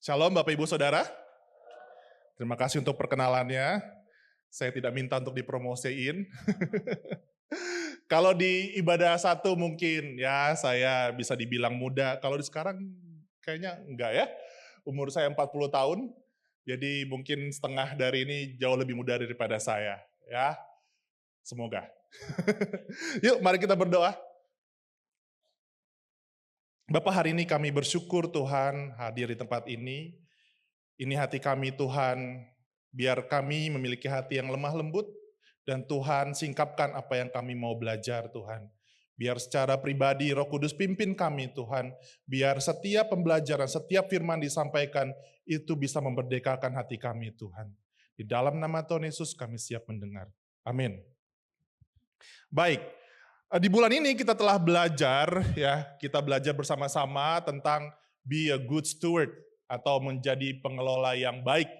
Shalom Bapak Ibu Saudara. Terima kasih untuk perkenalannya. Saya tidak minta untuk dipromosiin. Kalau di ibadah satu mungkin ya saya bisa dibilang muda. Kalau di sekarang kayaknya enggak ya. Umur saya 40 tahun. Jadi mungkin setengah dari ini jauh lebih muda daripada saya. Ya, semoga. Yuk mari kita berdoa. Bapak, hari ini kami bersyukur Tuhan hadir di tempat ini. Ini hati kami Tuhan, biar kami memiliki hati yang lemah lembut, dan Tuhan singkapkan apa yang kami mau belajar Tuhan. Biar secara pribadi Roh Kudus pimpin kami Tuhan, biar setiap pembelajaran, setiap firman disampaikan, itu bisa memerdekakan hati kami Tuhan. Di dalam nama Tuhan Yesus kami siap mendengar. Amin. Baik, di bulan ini kita telah belajar kita belajar bersama-sama tentang be a good steward atau menjadi pengelola yang baik.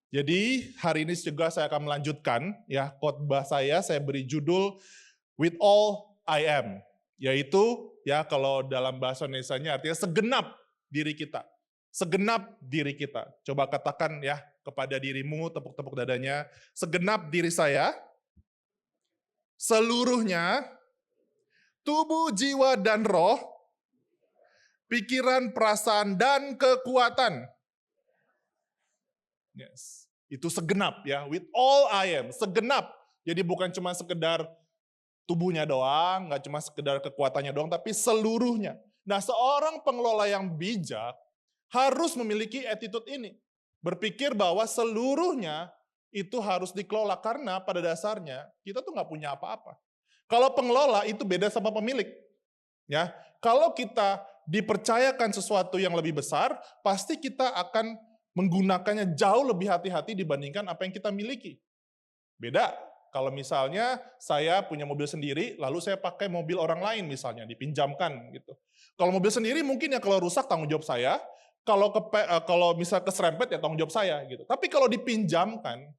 Jadi hari ini juga saya akan melanjutkan khotbah saya beri judul With All I Am, yaitu kalau dalam bahasa Indonesianya artinya segenap diri kita. Segenap diri kita. Coba katakan kepada dirimu, tepuk-tepuk dadanya, segenap diri saya, seluruhnya, tubuh, jiwa, dan roh, pikiran, perasaan, dan kekuatan. Yes. Itu segenap with all I am, segenap. Jadi bukan cuma sekedar tubuhnya doang, nggak cuma sekedar kekuatannya doang, tapi seluruhnya. Nah, seorang pengelola yang bijak harus memiliki attitude ini. Berpikir bahwa seluruhnya itu harus dikelola, karena pada dasarnya kita tuh nggak punya apa-apa. Kalau pengelola itu beda sama pemilik. Kalau kita dipercayakan sesuatu yang lebih besar, pasti kita akan menggunakannya jauh lebih hati-hati dibandingkan apa yang kita miliki. Beda kalau misalnya saya punya mobil sendiri, lalu saya pakai mobil orang lain misalnya, dipinjamkan gitu. Kalau mobil sendiri mungkin kalau rusak tanggung jawab saya, kalau misal keserempet tanggung jawab saya gitu. Tapi kalau dipinjamkan,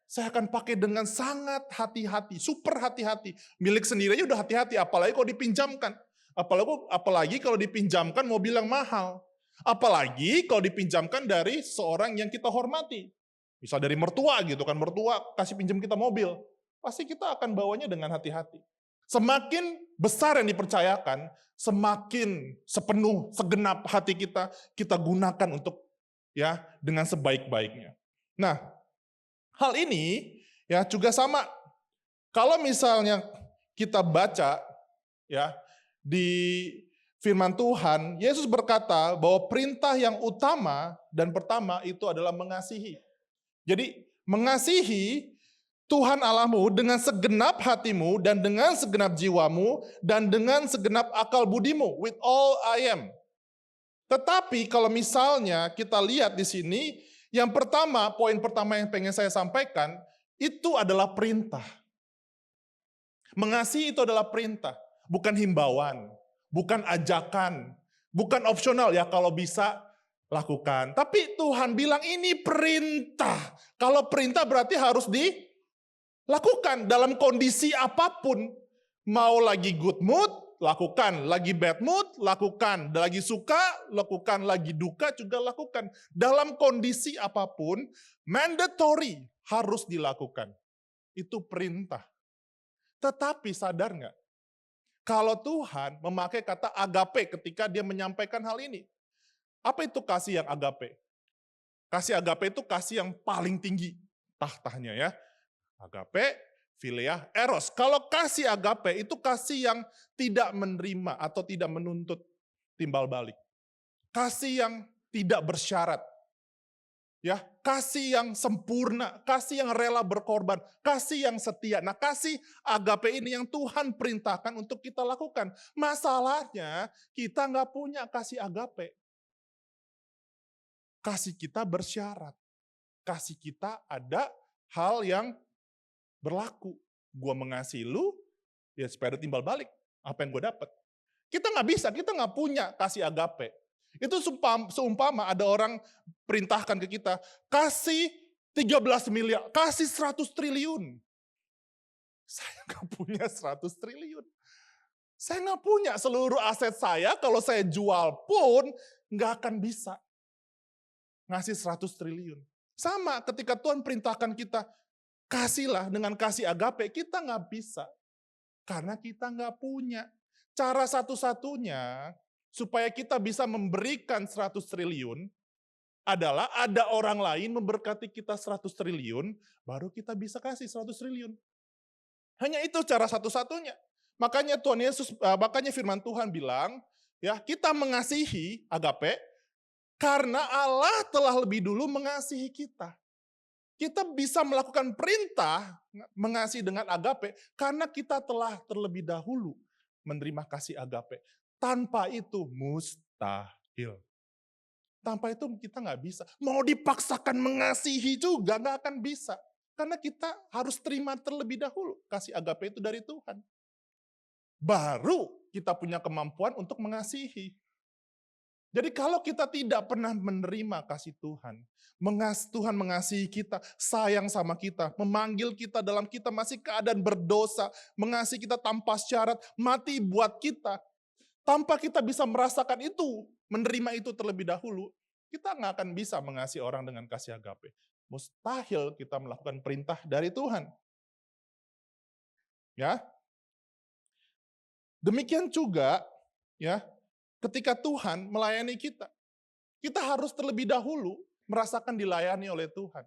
saya akan pakai dengan sangat hati-hati, super hati-hati. Milik sendiri aja udah hati-hati, apalagi kalau dipinjamkan. Apalagi kalau dipinjamkan mobil yang mahal. Apalagi kalau dipinjamkan dari seorang yang kita hormati. Misal dari mertua gitu kan, mertua kasih pinjam kita mobil. Pasti kita akan bawanya dengan hati-hati. Semakin besar yang dipercayakan, semakin sepenuh, segenap hati kita gunakan untuk dengan sebaik-baiknya. Nah, hal ini juga sama. Kalau misalnya kita baca di firman Tuhan, Yesus berkata bahwa perintah yang utama dan pertama itu adalah mengasihi. Jadi mengasihi Tuhan Allahmu dengan segenap hatimu dan dengan segenap jiwamu dan dengan segenap akal budimu, with all I am. Tetapi kalau misalnya kita lihat di sini, yang pertama, poin pertama yang pengen saya sampaikan, itu adalah perintah. Mengasihi itu adalah perintah, bukan himbauan, bukan ajakan, bukan opsional kalau bisa lakukan. Tapi Tuhan bilang ini perintah. Kalau perintah berarti harus dilakukan dalam kondisi apapun. Mau lagi good mood, lakukan. Lagi bad mood, lakukan. Lagi suka, lakukan. Lagi duka juga lakukan. Dalam kondisi apapun, mandatory harus dilakukan. Itu perintah. Tetapi sadar nggak? Kalau Tuhan memakai kata agape ketika dia menyampaikan hal ini. Apa itu kasih yang agape? Kasih agape itu kasih yang paling tinggi tahtanya Agape, philia, eros. Kalau kasih agape itu kasih yang tidak menerima atau tidak menuntut timbal balik. Kasih yang tidak bersyarat. Kasih yang sempurna, kasih yang rela berkorban, kasih yang setia. Nah, kasih agape ini yang Tuhan perintahkan untuk kita lakukan. Masalahnya, kita nggak punya kasih agape. Kasih kita bersyarat. Kasih kita ada hal yang berlaku. Gua mengasihi lu, supaya ada timbal balik. Apa yang gue dapat? Kita nggak bisa, kita nggak punya kasih agape. Itu seumpama ada orang perintahkan ke kita, kasih 13 miliar, kasih 100 triliun. Saya nggak punya 100 triliun. Saya nggak punya seluruh aset saya, kalau saya jual pun nggak akan bisa. ngasih 100 triliun. Sama ketika Tuhan perintahkan kita, kasihlah dengan kasih agape, kita nggak bisa. Karena kita nggak punya. Cara satu-satunya supaya kita bisa memberikan 100 triliun adalah ada orang lain memberkati kita 100 triliun, baru kita bisa kasih 100 triliun. Hanya itu cara satu-satunya. Makanya makanya firman Tuhan bilang, ya, kita mengasihi agape karena Allah telah lebih dulu mengasihi kita. Kita bisa melakukan perintah mengasihi dengan agape karena kita telah terlebih dahulu menerima kasih agape. Tanpa itu mustahil. Tanpa itu kita nggak bisa. Mau dipaksakan mengasihi juga nggak akan bisa. Karena kita harus terima terlebih dahulu kasih agape itu dari Tuhan. Baru kita punya kemampuan untuk mengasihi. Jadi kalau kita tidak pernah menerima kasih Tuhan, Tuhan mengasihi kita, sayang sama kita, memanggil kita dalam kita masih keadaan berdosa, mengasihi kita tanpa syarat, mati buat kita. Tanpa kita bisa merasakan itu, menerima itu terlebih dahulu, kita nggak akan bisa mengasihi orang dengan kasih agape. Mustahil kita melakukan perintah dari Tuhan. Ya. Demikian juga, ya, ketika Tuhan melayani kita, kita harus terlebih dahulu merasakan dilayani oleh Tuhan.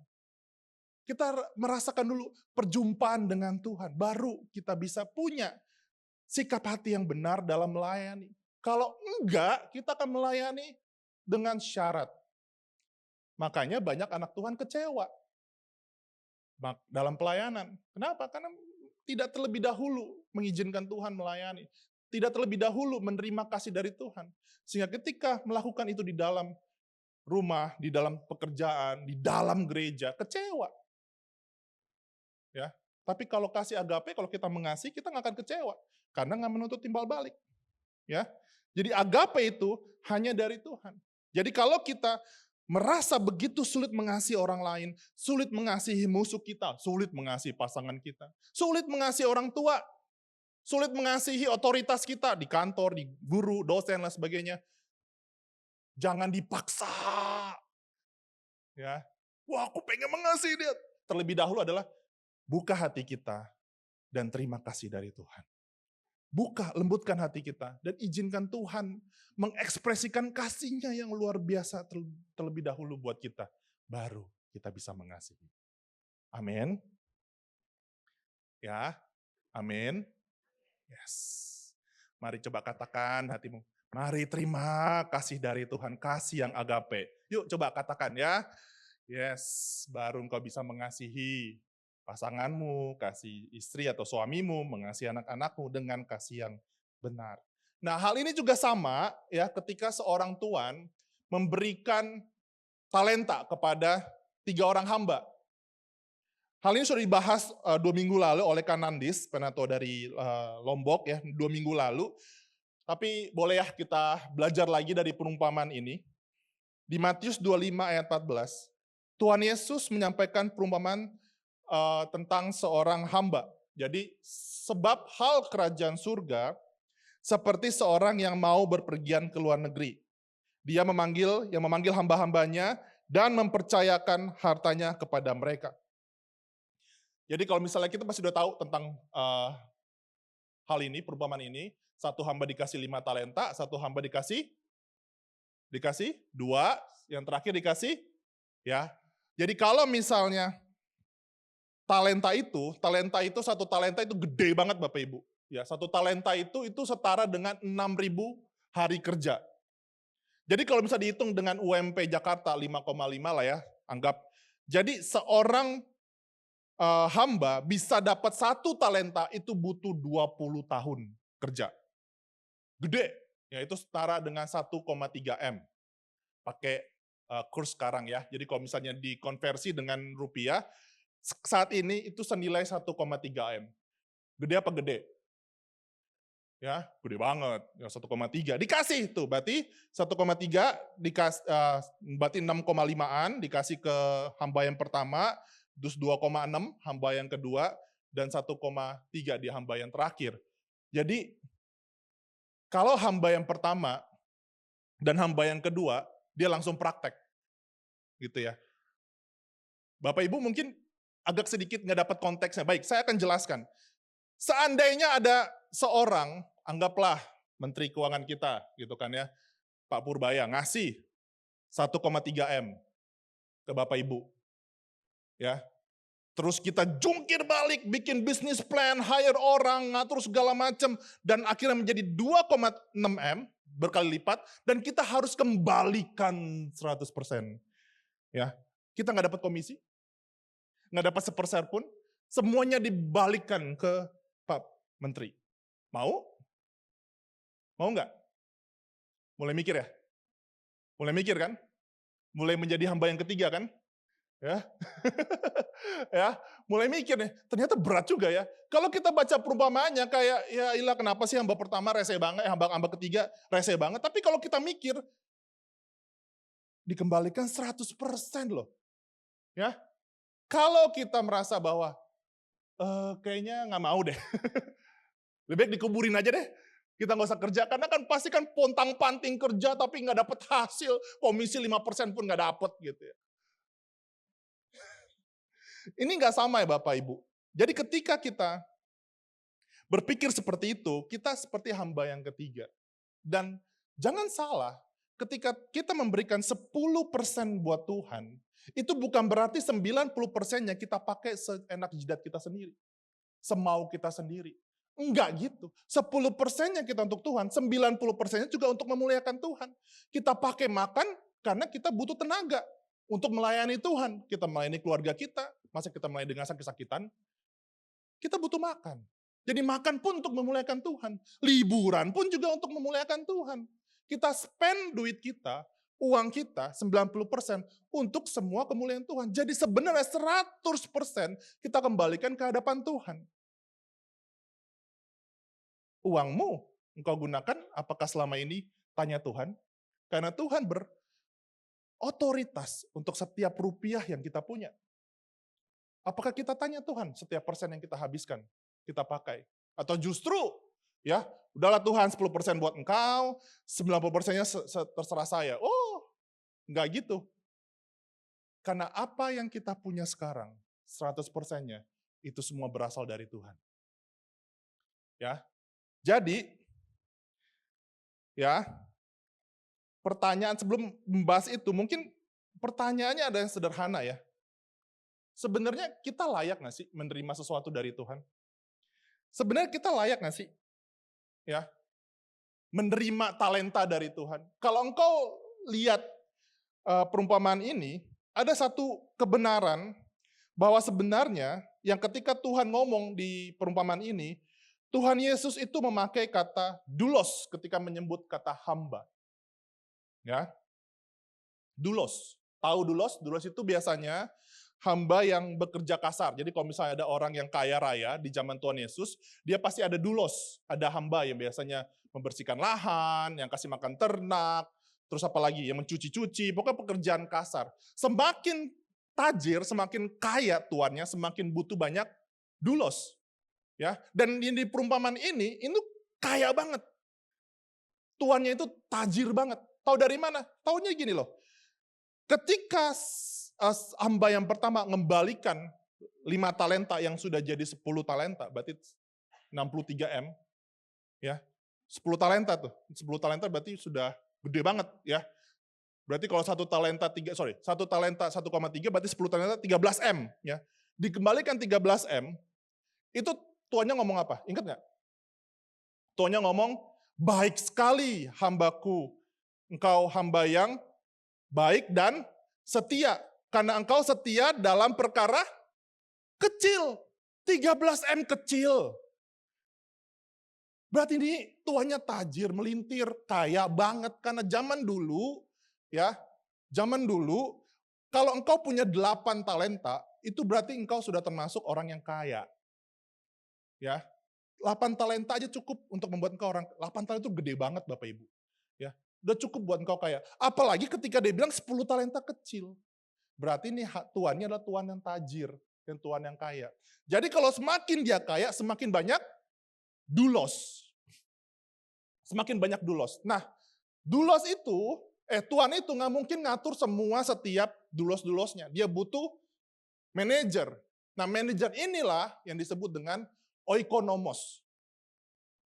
Kita merasakan dulu perjumpaan dengan Tuhan, baru kita bisa punya sikap hati yang benar dalam melayani. Kalau enggak, kita akan melayani dengan syarat. Makanya banyak anak Tuhan kecewa dalam pelayanan. Kenapa? Karena tidak terlebih dahulu mengizinkan Tuhan melayani. Tidak terlebih dahulu menerima kasih dari Tuhan. Sehingga ketika melakukan itu di dalam rumah, di dalam pekerjaan, di dalam gereja, kecewa. Ya, tapi kalau kasih agape, kalau kita mengasihi, kita nggak akan kecewa. Karena nggak menuntut timbal balik. Ya, jadi agape itu hanya dari Tuhan. Jadi kalau kita merasa begitu sulit mengasihi orang lain, sulit mengasihi musuh kita, sulit mengasihi pasangan kita, sulit mengasihi orang tua, sulit mengasihi otoritas kita di kantor, di guru, dosen, dan sebagainya. Jangan dipaksa. Ya, wah aku pengen mengasihi dia. Terlebih dahulu adalah buka hati kita dan terima kasih dari Tuhan. Buka, lembutkan hati kita dan izinkan Tuhan mengekspresikan kasih-Nya yang luar biasa terlebih dahulu buat kita. Baru kita bisa mengasihi. Amin. Ya, amin. Yes. Mari coba katakan hatimu. Mari terima kasih dari Tuhan. Kasih yang agape. Yuk coba katakan ya. Yes, baru engkau bisa mengasihi pasanganmu, kasih istri atau suamimu, mengasihi anak-anakmu dengan kasih yang benar. Nah, hal ini juga sama ya ketika seorang tuan memberikan talenta kepada 3 orang hamba. Hal ini sudah dibahas 2 minggu lalu oleh Kanandis, penato dari Lombok ya, 2 minggu lalu. Tapi boleh ya kita belajar lagi dari perumpamaan ini. Di Matius 25 ayat 14, Tuhan Yesus menyampaikan perumpamaan tentang seorang hamba. Jadi sebab hal kerajaan surga seperti seorang yang mau berpergian ke luar negeri. Dia memanggil hamba-hambanya dan mempercayakan hartanya kepada mereka. Jadi kalau misalnya kita pasti sudah tahu tentang hal ini, perumpamaan ini, 1 hamba dikasih 5 talenta, 1 hamba dikasih 2, yang terakhir dikasih, ya. Jadi kalau misalnya talenta itu 1 talenta itu gede banget Bapak Ibu. Ya, 1 talenta itu setara dengan 6.000 hari kerja. Jadi kalau bisa dihitung dengan UMP Jakarta 5,5 lah ya, anggap. Jadi seorang hamba bisa dapat 1 talenta itu butuh 20 tahun kerja. Gede, ya itu setara dengan 1,3 M. Pakai kurs sekarang ya. Jadi kalau misalnya dikonversi dengan rupiah, saat ini itu senilai 1,3 M. Gede apa gede? Ya, gede banget. Ya 1,3 dikasih tuh, berarti 1,3 dikasih berarti 6,5-an dikasih ke hamba yang pertama, terus 2,6 hamba yang kedua, dan 1,3 di hamba yang terakhir. Jadi, kalau hamba yang pertama dan hamba yang kedua, dia langsung praktek. gitu ya. Bapak Ibu mungkin agak sedikit nggak dapat konteksnya. Baik, saya akan jelaskan. Seandainya ada seorang, anggaplah Menteri Keuangan kita, gitu kan ya, Pak Purbaya, ngasih 1,3 M ke Bapak Ibu. Ya, terus kita jungkir balik, bikin bisnis plan, hire orang, ngatur segala macam, dan akhirnya menjadi 2,6 M, berkali lipat, dan kita harus kembalikan 100%. Ya, kita nggak dapat komisi, nggak dapat sepersen pun, semuanya dibalikkan ke Pak Menteri. Mau? Mau nggak? Mulai mikir ya? Mulai mikir kan? Mulai menjadi hamba yang ketiga kan? Ya, ya, mulai mikir nih, ternyata berat juga ya. Kalau kita baca perumpamaannya kayak, ya ilah kenapa sih hamba pertama rese banget, hamba ketiga rese banget. Tapi kalau kita mikir, dikembalikan 100% loh. Ya, kalau kita merasa bahwa, kayaknya nggak mau deh. Lebih baik dikuburin aja deh. Kita nggak usah kerja, karena kan pasti kan pontang-panting kerja tapi nggak dapat hasil, komisi 5% pun nggak dapat gitu ya. Ini nggak sama ya Bapak Ibu. Jadi ketika kita berpikir seperti itu, kita seperti hamba yang ketiga. Dan jangan salah, ketika kita memberikan 10% buat Tuhan, itu bukan berarti 90%-nya kita pakai seenak jidat kita sendiri. Semau kita sendiri. Enggak gitu. 10%-nya kita untuk Tuhan, 90%-nya juga untuk memuliakan Tuhan. Kita pakai makan karena kita butuh tenaga untuk melayani Tuhan. Kita melayani keluarga kita, masa kita melayani dengan sakit-sakitan, kita butuh makan. Jadi makan pun untuk memuliakan Tuhan. Liburan pun juga untuk memuliakan Tuhan. Kita spend duit kita, uang kita 90% untuk semua kemuliaan Tuhan. Jadi sebenarnya 100% kita kembalikan ke hadapan Tuhan. Uangmu engkau gunakan apakah selama ini? Tanya Tuhan. Karena Tuhan berotoritas untuk setiap rupiah yang kita punya. Apakah kita tanya Tuhan setiap persen yang kita habiskan, kita pakai? Atau justru, ya udahlah Tuhan 10% buat engkau, 90%-nya terserah saya. Oh, enggak gitu. Karena apa yang kita punya sekarang, 100%-nya, itu semua berasal dari Tuhan. Ya, jadi, ya, pertanyaan sebelum membahas itu, mungkin pertanyaannya ada yang sederhana ya. Sebenarnya kita layak nggak sih menerima sesuatu dari Tuhan? Sebenarnya kita layak nggak sih? Ya, menerima talenta dari Tuhan. Kalau engkau lihat perumpamaan ini, ada satu kebenaran bahwa sebenarnya yang ketika Tuhan ngomong di perumpamaan ini, Tuhan Yesus itu memakai kata doulos ketika menyebut kata hamba. Ya, doulos. Tahu doulos? Doulos itu biasanya hamba yang bekerja kasar. Jadi kalau misalnya ada orang yang kaya raya di zaman Tuhan Yesus, dia pasti ada doulos, ada hamba yang biasanya membersihkan lahan, yang kasih makan ternak, terus apa lagi, yang mencuci-cuci, pokoknya pekerjaan kasar. Semakin tajir, semakin kaya tuannya, semakin butuh banyak doulos. Ya, dan di perumpamaan ini kaya banget. Tuannya itu tajir banget. Tahu dari mana? Taunya gini loh. Ketika hamba yang pertama mengembalikan 5 talenta yang sudah jadi 10 talenta, berarti 63 M. Ya, 10 talenta tuh. 10 talenta berarti sudah gede banget ya. Berarti kalau 1 talenta 1,3 berarti 10 talenta 13 M ya. Dikembalikan 13 M, itu tuannya ngomong apa? Ingat nggak? Tuannya ngomong, baik sekali hambaku, engkau hamba yang baik dan setia. Karena engkau setia dalam perkara kecil. 13 M kecil. Berarti ini tuannya tajir, melintir, kaya banget. Karena zaman dulu, ya, kalau engkau punya 8 talenta, itu berarti engkau sudah termasuk orang yang kaya. Ya, 8 talenta aja cukup untuk membuat engkau orang. 8 talenta itu gede banget Bapak Ibu. Ya, udah cukup buat engkau kaya. Apalagi ketika dia bilang 10 talenta kecil. Berarti ini tuannya adalah tuan yang tajir, dan tuan yang kaya. Jadi kalau semakin dia kaya, semakin banyak doulos. Semakin banyak doulos. Nah, doulos itu Tuhan itu nggak mungkin ngatur semua setiap dulos-dulosnya. Dia butuh manajer. Nah, manajer inilah yang disebut dengan oikonomos.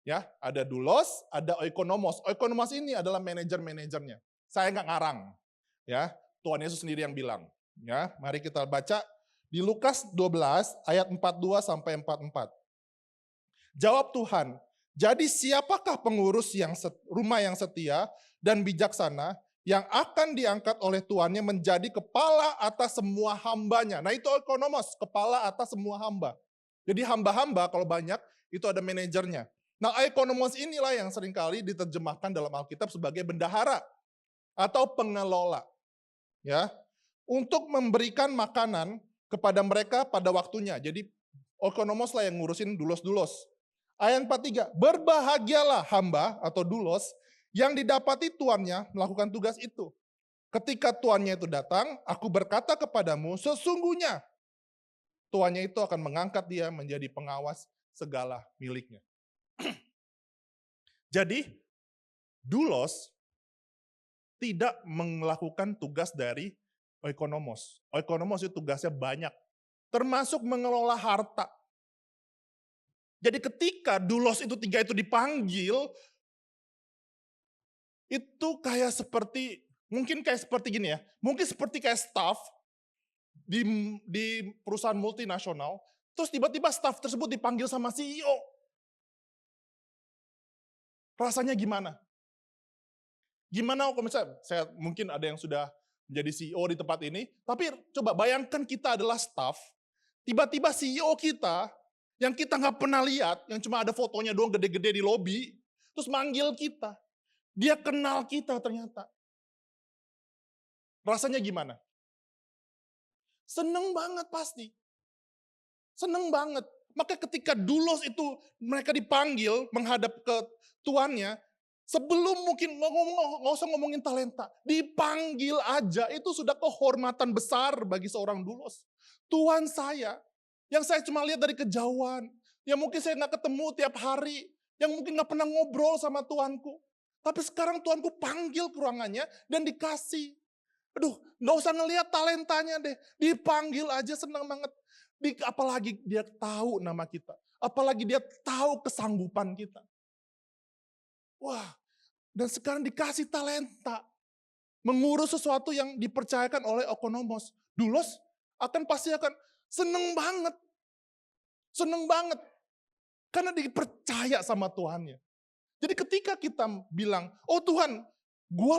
Ya, ada dulos, ada oikonomos. Oikonomos ini adalah manajer-manajernya. Saya nggak ngarang. Ya, Tuhan Yesus sendiri yang bilang. Ya, mari kita baca di Lukas 12 ayat 42 sampai 44. Jawab Tuhan, jadi siapakah pengurus rumah yang setia dan bijaksana yang akan diangkat oleh tuannya menjadi kepala atas semua hambanya. Nah itu oikonomos, kepala atas semua hamba. Jadi hamba-hamba kalau banyak itu ada manajernya. Nah oikonomos inilah yang seringkali diterjemahkan dalam Alkitab sebagai bendahara atau pengelola. Ya, untuk memberikan makanan kepada mereka pada waktunya. Jadi oikonomos lah yang ngurusin dulos-dulos. Ayat 43, berbahagialah hamba atau dulos yang didapati tuannya melakukan tugas itu. Ketika tuannya itu datang, aku berkata kepadamu, sesungguhnya tuannya itu akan mengangkat dia menjadi pengawas segala miliknya. Jadi, dulos tidak melakukan tugas dari oikonomos. Oikonomos itu tugasnya banyak, termasuk mengelola harta. Jadi ketika dulos itu tiga itu dipanggil, itu kayak seperti, mungkin kayak seperti gini ya, mungkin seperti kayak staff di perusahaan multinasional, terus tiba-tiba staff tersebut dipanggil sama CEO. Rasanya gimana? Gimana kalau misalnya, mungkin ada yang sudah menjadi CEO di tempat ini, tapi coba bayangkan kita adalah staff, tiba-tiba CEO kita, yang kita nggak pernah lihat, yang cuma ada fotonya doang gede-gede di lobi, terus manggil kita. Dia kenal kita ternyata. Rasanya gimana? Seneng banget pasti. Seneng banget. Maka ketika dulos itu mereka dipanggil menghadap ke tuannya, sebelum mungkin nggak usah ngomongin talenta, dipanggil aja itu sudah kehormatan besar bagi seorang dulos. Tuhan saya, yang saya cuma lihat dari kejauhan, yang mungkin saya nggak ketemu tiap hari, yang mungkin nggak pernah ngobrol sama Tuanku. Tapi sekarang Tuanku panggil ke ruangannya dan dikasih. Aduh, nggak usah ngelihat talentanya deh. Dipanggil aja senang banget. Apalagi dia tahu nama kita. Apalagi dia tahu kesanggupan kita. Wah, dan sekarang dikasih talenta. Mengurus sesuatu yang dipercayakan oleh oikonomos. Dulos pasti akan seneng banget. Seneng banget. Karena dipercaya sama Tuhannya. Jadi ketika kita bilang, oh Tuhan, gue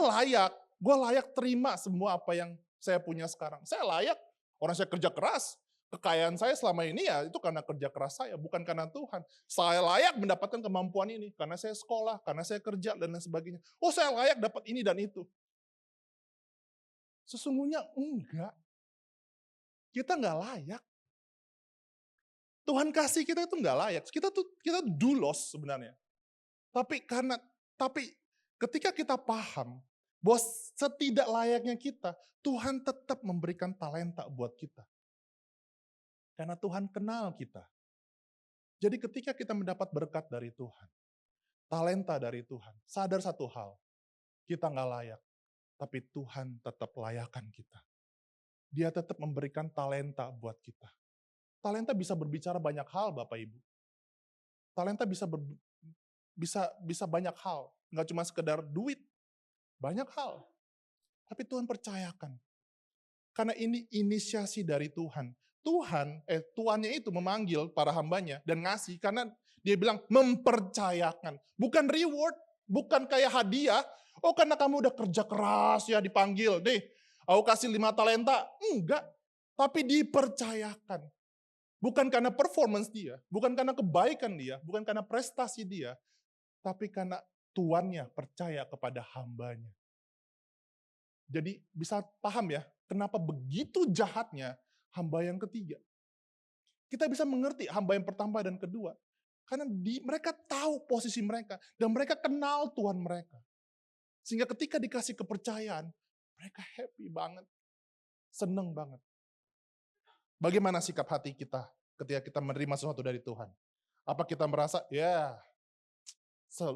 layak terima semua apa yang saya punya sekarang. Saya layak, orang saya kerja keras, kekayaan saya selama ini ya itu karena kerja keras saya, bukan karena Tuhan. Saya layak mendapatkan kemampuan ini, karena saya sekolah, karena saya kerja, dan lain sebagainya. Oh saya layak dapat ini dan itu. Sesungguhnya enggak. Kita nggak layak. Tuhan kasih kita itu nggak layak. Kita dulos sebenarnya. Tapi ketika kita paham bahwa setidak layaknya kita, Tuhan tetap memberikan talenta buat kita. Karena Tuhan kenal kita. Jadi ketika kita mendapat berkat dari Tuhan, talenta dari Tuhan, sadar satu hal, kita nggak layak, tapi Tuhan tetap layakan kita. Dia tetap memberikan talenta buat kita. Talenta bisa berbicara banyak hal, Bapak Ibu. Talenta bisa banyak hal, nggak cuma sekedar duit, banyak hal. Tapi Tuhan percayakan. Karena ini inisiasi dari Tuhan. Tuannya itu memanggil para hambanya dan ngasih karena dia bilang mempercayakan. Bukan reward, bukan kayak hadiah. Oh karena kamu udah kerja keras ya dipanggil. Nih, aku kasih 5 talenta. Enggak, tapi dipercayakan. Bukan karena performance dia, bukan karena kebaikan dia, bukan karena prestasi dia, tapi karena tuannya percaya kepada hambanya. Jadi bisa paham ya, kenapa begitu jahatnya hamba yang ketiga. Kita bisa mengerti hamba yang pertama dan kedua. Karena mereka tahu posisi mereka, dan mereka kenal Tuhan mereka. Sehingga ketika dikasih kepercayaan, mereka happy banget, seneng banget. Bagaimana sikap hati kita ketika kita menerima sesuatu dari Tuhan? Apa kita merasa, ya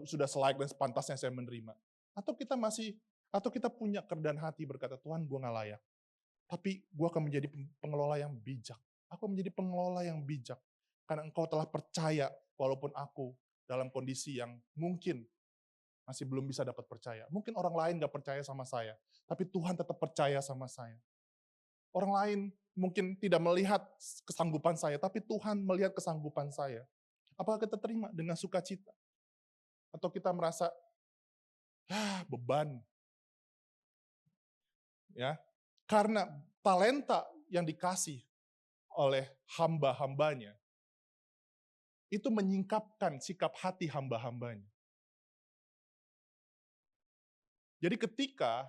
sudah selayak dan sepantasnya saya menerima? Atau kita masih Atau kita punya kerendahan hati berkata, Tuhan gue gak layak. Tapi gue akan menjadi pengelola yang bijak. Aku menjadi pengelola yang bijak. Karena engkau telah percaya walaupun aku dalam kondisi yang mungkin masih belum bisa dapat percaya. Mungkin orang lain gak percaya sama saya. Tapi Tuhan tetap percaya sama saya. Orang lain mungkin tidak melihat kesanggupan saya. Tapi Tuhan melihat kesanggupan saya. Apakah kita terima dengan sukacita? Atau kita merasa, beban. Ya, karena talenta yang dikasih oleh hamba-hambanya, itu menyingkapkan sikap hati hamba-hambanya. Jadi ketika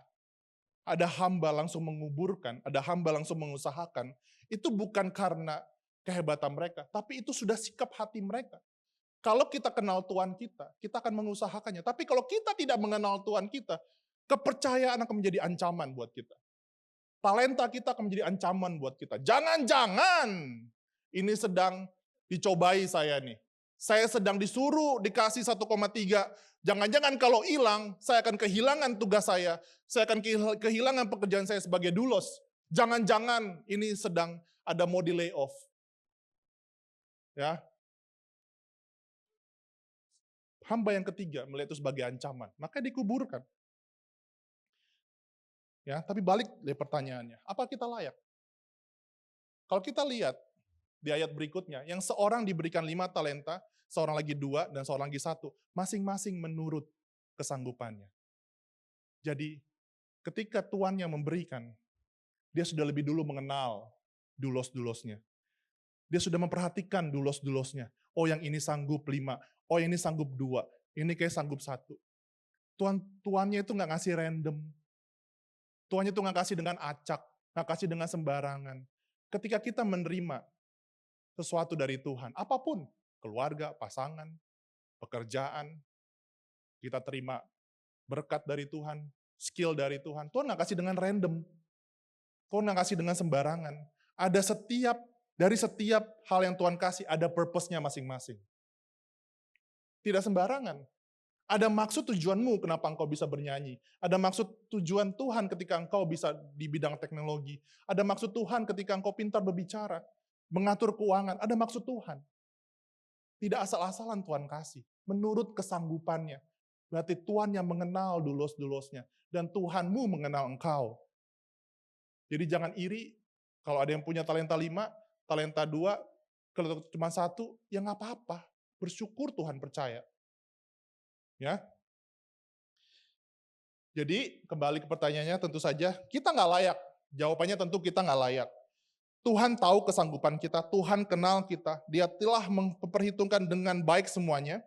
ada hamba langsung menguburkan, ada hamba langsung mengusahakan, itu bukan karena kehebatan mereka, tapi itu sudah sikap hati mereka. Kalau kita kenal Tuhan kita akan mengusahakannya. Tapi kalau kita tidak mengenal Tuhan kita, kepercayaan akan menjadi ancaman buat kita. Talenta kita akan menjadi ancaman buat kita. Jangan-jangan ini sedang dicobai saya nih. Saya sedang disuruh dikasih 1,3. Jangan-jangan kalau hilang, saya akan kehilangan tugas saya. Saya akan kehilangan pekerjaan saya sebagai dulos. Jangan-jangan ini sedang ada mau di layoff. Ya. Hamba yang ketiga melihat itu sebagai ancaman, maka dikuburkan. Ya, tapi balik dari pertanyaannya, apa kita layak? Kalau kita lihat di ayat berikutnya, yang seorang diberikan 5 talenta, seorang lagi 2, dan seorang lagi 1, masing-masing menurut kesanggupannya. Jadi, ketika Tuhan yang memberikan, dia sudah lebih dulu mengenal dulos-dulosnya. Dia sudah memperhatikan dulos-dulosnya. Oh, yang ini sanggup 5, oh yang ini sanggup 2, ini kayak sanggup 1. Tuannya itu nggak ngasih random. Tuhannya itu nggak kasih dengan acak, nggak kasih dengan sembarangan. Ketika kita menerima sesuatu dari Tuhan, apapun, keluarga, pasangan, pekerjaan, kita terima berkat dari Tuhan, skill dari Tuhan. Tuhan nggak kasih dengan random. Tuhan nggak kasih dengan sembarangan. Ada dari setiap hal yang Tuhan kasih, ada purpose-nya masing-masing. Tidak sembarangan. Ada maksud tujuanmu kenapa engkau bisa bernyanyi. Ada maksud tujuan Tuhan ketika engkau bisa di bidang teknologi. Ada maksud Tuhan ketika engkau pintar berbicara, mengatur keuangan. Ada maksud Tuhan. Tidak asal-asalan Tuhan kasih. Menurut kesanggupannya. Berarti Tuhan yang mengenal dulos-dulosnya. Dan Tuhanmu mengenal engkau. Jadi jangan iri. Kalau ada yang punya talenta 5, talenta 2, kalau cuma 1, ya nggak apa-apa. Bersyukur Tuhan percaya. Ya. Jadi kembali ke pertanyaannya, tentu saja kita nggak layak. Jawabannya tentu kita nggak layak. Tuhan tahu kesanggupan kita, Tuhan kenal kita, Dia telah memperhitungkan dengan baik semuanya,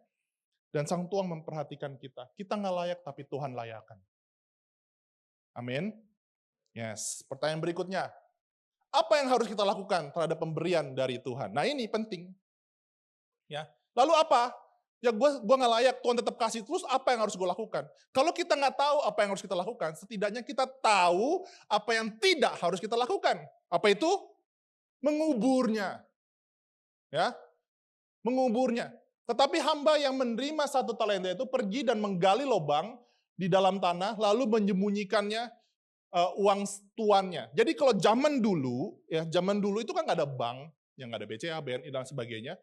dan Sang Tuhan memperhatikan kita. Kita nggak layak, tapi Tuhan layakan. Amin. Yes. Pertanyaan berikutnya, apa yang harus kita lakukan terhadap pemberian dari Tuhan? Nah ini penting. Ya. Lalu apa? Ya gue nggak layak, Tuhan tetap kasih. Terus apa yang harus gue lakukan? Kalau kita nggak tahu apa yang harus kita lakukan, setidaknya kita tahu apa yang tidak harus kita lakukan. Apa itu? Menguburnya. Ya, menguburnya. Tetapi hamba yang menerima 1 talenta itu pergi dan menggali lubang di dalam tanah, lalu menyembunyikannya uang tuannya. Jadi kalau zaman dulu itu kan nggak ada bank, yang nggak ada BCA, BNI dan sebagainya.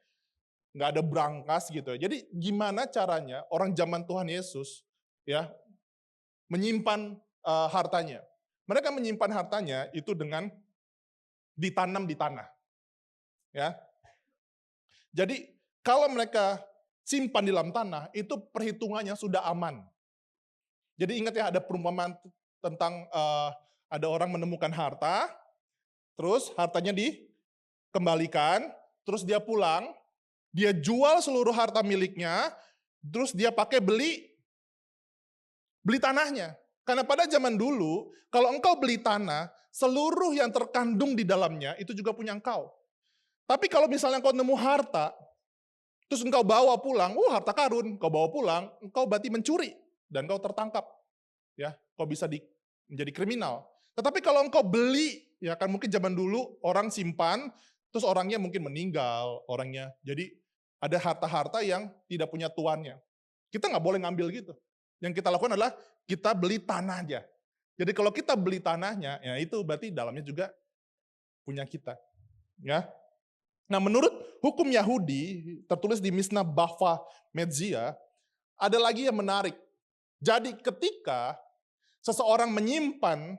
Nggak ada brankas gitu. Jadi gimana caranya orang zaman Tuhan Yesus ya menyimpan hartanya? Mereka menyimpan hartanya itu dengan ditanam di tanah. Ya. Jadi kalau mereka simpan di dalam tanah, itu perhitungannya sudah aman. Jadi ingat ya, ada perumpamaan tentang ada orang menemukan harta, terus hartanya dikembalikan, terus dia pulang, dia jual seluruh harta miliknya, terus dia pakai beli tanahnya. Karena pada zaman dulu, kalau engkau beli tanah, seluruh yang terkandung di dalamnya itu juga punya engkau. Tapi kalau misalnya engkau nemu harta, terus engkau bawa pulang, harta karun, engkau bawa pulang, engkau berarti mencuri dan engkau tertangkap. Ya, engkau bisa menjadi kriminal. Tetapi kalau engkau beli, ya kan mungkin zaman dulu orang simpan, terus orangnya mungkin meninggal, orangnya. Jadi ada harta-harta yang tidak punya tuannya. Kita nggak boleh ngambil gitu. Yang kita lakukan adalah kita beli tanahnya. Jadi kalau kita beli tanahnya, ya itu berarti dalamnya juga punya kita. Ya. Nah, menurut hukum Yahudi, tertulis di Mishnah Bava Metzia, ada lagi yang menarik. Jadi ketika seseorang menyimpan,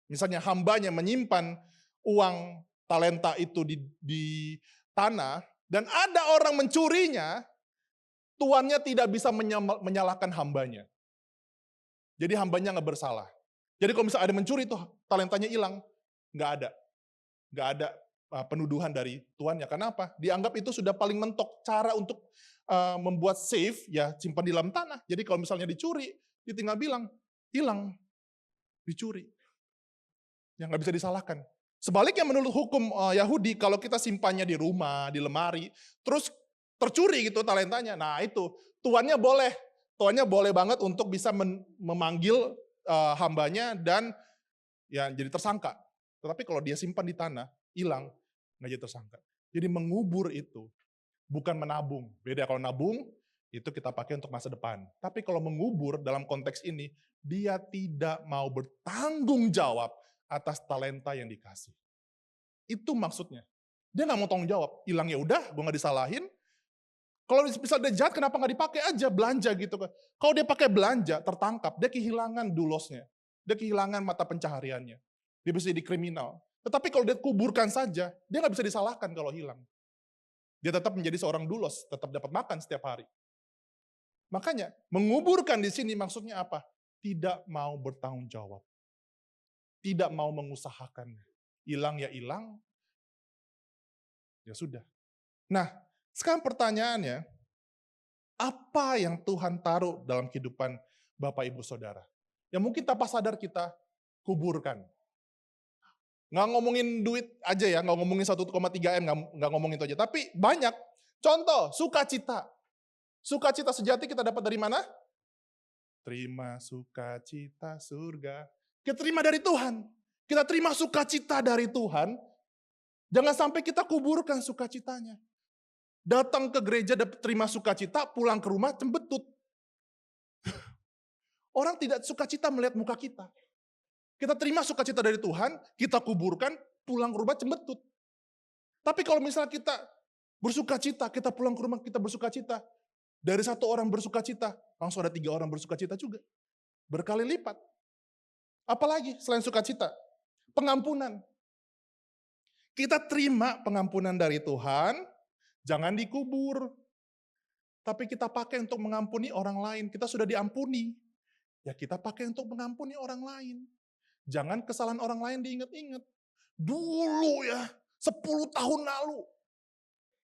misalnya hambanya menyimpan uang talenta itu di tanah, dan ada orang mencurinya, tuannya tidak bisa menyalahkan hambanya. Jadi hambanya nggak bersalah. Jadi kalau misalnya ada mencuri tuh talentanya hilang, nggak ada. Nggak ada penuduhan dari tuannya. Kenapa? Dianggap itu sudah paling mentok cara untuk membuat safe, ya simpan di dalam tanah. Jadi kalau misalnya dicuri, dia tinggal bilang, hilang, dicuri. Yang nggak bisa disalahkan. Sebaliknya menurut hukum Yahudi, kalau kita simpannya di rumah, di lemari, terus tercuri gitu talentanya, nah itu tuannya boleh banget untuk bisa memanggil hambanya dan ya jadi tersangka. Tetapi kalau dia simpan di tanah, hilang, nggak jadi tersangka. Jadi mengubur itu bukan menabung. Beda kalau nabung, itu kita pakai untuk masa depan. Tapi kalau mengubur dalam konteks ini, dia tidak mau bertanggung jawab atas talenta yang dikasih. Itu maksudnya. Dia nggak mau tanggung jawab. Hilang ya udah, gue nggak disalahin. Kalau bisa dia jahat, kenapa nggak dipakai aja belanja gitu kan? Kalau dia pakai belanja, tertangkap, dia kehilangan dulosnya, dia kehilangan mata pencahariannya, dia bisa jadi kriminal. Tetapi kalau dia kuburkan saja, dia nggak bisa disalahkan kalau hilang. Dia tetap menjadi seorang dulos, tetap dapat makan setiap hari. Makanya menguburkan di sini maksudnya apa? Tidak mau bertanggung jawab, tidak mau mengusahakannya. Hilang ya hilang, ya sudah. Nah, sekarang pertanyaannya, apa yang Tuhan taruh dalam kehidupan Bapak Ibu Saudara? Yang mungkin tanpa sadar kita kuburkan. Nggak ngomongin duit aja ya, nggak ngomongin 1,3 M, nggak ngomongin itu aja. Tapi banyak. Contoh, sukacita. Sukacita sejati kita dapat dari mana? Terima sukacita surga. Kita terima dari Tuhan. Kita terima sukacita dari Tuhan. Jangan sampai kita kuburkan sukacitanya. Datang ke gereja dapat terima sukacita, pulang ke rumah cembetut. Orang tidak sukacita melihat muka kita. Kita terima sukacita dari Tuhan, kita kuburkan, pulang ke rumah cembetut. Tapi kalau misalnya kita bersukacita, kita pulang ke rumah kita bersukacita, dari 1 orang bersukacita, langsung ada 3 orang bersukacita juga. Berkali lipat. Apalagi selain sukacita? Pengampunan. Kita terima pengampunan dari Tuhan, jangan dikubur. Tapi kita pakai untuk mengampuni orang lain. Kita sudah diampuni. Ya kita pakai untuk mengampuni orang lain. Jangan kesalahan orang lain diingat-ingat. Dulu ya, 10 tahun lalu,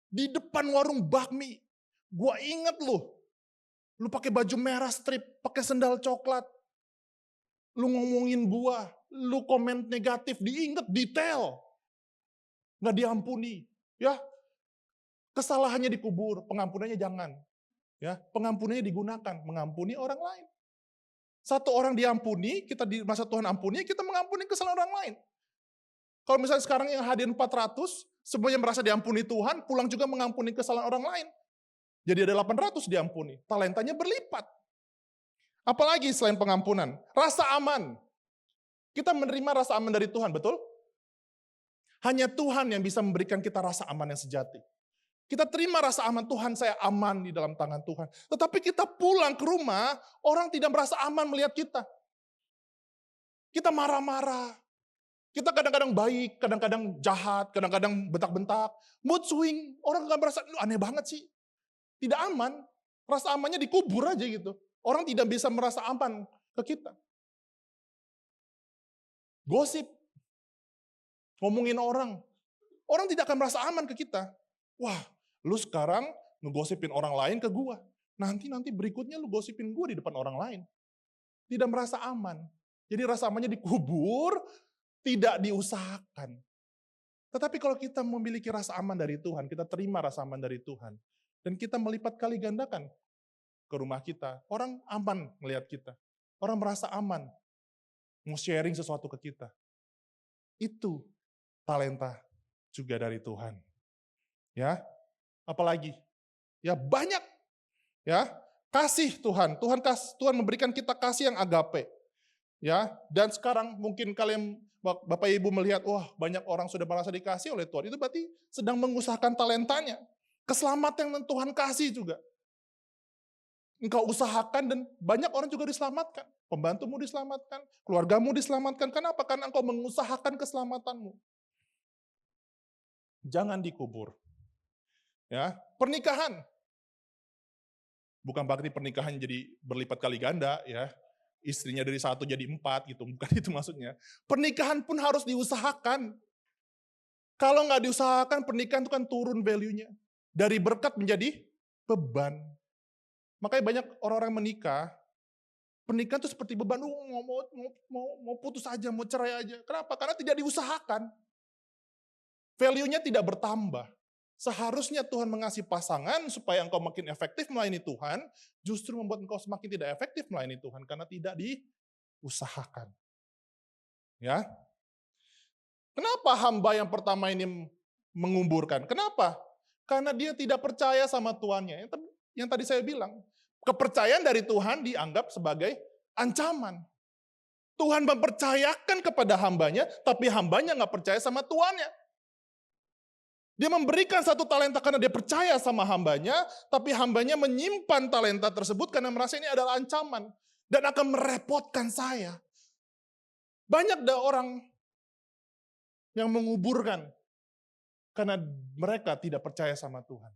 di depan warung bakmi, gua inget lu pakai baju merah strip, pakai sendal coklat, lu ngomongin gua, lu komen negatif, diinget detail, nggak diampuni, ya kesalahannya dikubur, pengampunannya jangan, ya pengampunannya digunakan, mengampuni orang lain. 1 orang diampuni, kita di masa Tuhan ampuni, kita mengampuni kesalahan orang lain. Kalau misalnya sekarang yang hadir 400, semuanya merasa diampuni Tuhan, pulang juga mengampuni kesalahan orang lain. Jadi ada 800 diampuni, talentanya berlipat. Apalagi selain pengampunan, rasa aman. Kita menerima rasa aman dari Tuhan, betul? Hanya Tuhan yang bisa memberikan kita rasa aman yang sejati. Kita terima rasa aman, Tuhan saya aman di dalam tangan Tuhan. Tetapi kita pulang ke rumah, orang tidak merasa aman melihat kita. Kita marah-marah. Kita kadang-kadang baik, kadang-kadang jahat, kadang-kadang bentak-bentak. Mood swing, orang gak merasa, lu aneh banget sih. Tidak aman, rasa amannya dikubur aja gitu. Orang tidak bisa merasa aman ke kita. Gosip, ngomongin orang tidak akan merasa aman ke kita. Wah, lu sekarang ngegosipin orang lain ke gua. Nanti berikutnya lu gosipin gua di depan orang lain. Tidak merasa aman. Jadi rasa amannya dikubur, tidak diusahakan. Tetapi kalau kita memiliki rasa aman dari Tuhan, kita terima rasa aman dari Tuhan, dan kita melipat kali gandakan ke rumah kita, orang aman melihat kita. Orang merasa aman mau sharing sesuatu ke kita. Itu talenta juga dari Tuhan. Ya, apalagi? Ya banyak. Ya, Kasih Tuhan, Tuhan memberikan kita kasih yang agape. Ya, dan sekarang mungkin kalian Bapak Ibu melihat, wah banyak orang sudah merasa dikasih oleh Tuhan. Itu berarti sedang mengusahakan talentanya. Keselamatan yang Tuhan kasih juga. Engkau usahakan dan banyak orang juga diselamatkan. Pembantumu diselamatkan, keluargamu diselamatkan. Kenapa? Karena engkau mengusahakan keselamatanmu. Jangan dikubur. Ya, pernikahan. Bukan berarti pernikahan jadi berlipat kali ganda, ya. Istrinya dari 1 jadi 4 gitu, bukan itu maksudnya. Pernikahan pun harus diusahakan. Kalau nggak diusahakan, pernikahan itu kan turun value-nya. Dari berkat menjadi beban. Makanya banyak orang-orang menikah, pernikahan itu seperti beban, mau putus aja, mau cerai aja. Kenapa? Karena tidak diusahakan. Value-nya tidak bertambah. Seharusnya Tuhan mengasihi pasangan supaya engkau makin efektif melayani Tuhan, justru membuat engkau semakin tidak efektif melayani Tuhan karena tidak diusahakan. Ya. Kenapa hamba yang pertama ini menguburkan? Kenapa? Karena dia tidak percaya sama tuannya. Yang tadi saya bilang, kepercayaan dari Tuhan dianggap sebagai ancaman. Tuhan mempercayakan kepada hambanya, tapi hambanya nggak percaya sama tuannya. Dia memberikan 1 talenta karena dia percaya sama hambanya, tapi hambanya menyimpan talenta tersebut karena merasa ini adalah ancaman dan akan merepotkan saya. Banyak orang yang menguburkan karena mereka tidak percaya sama Tuhan.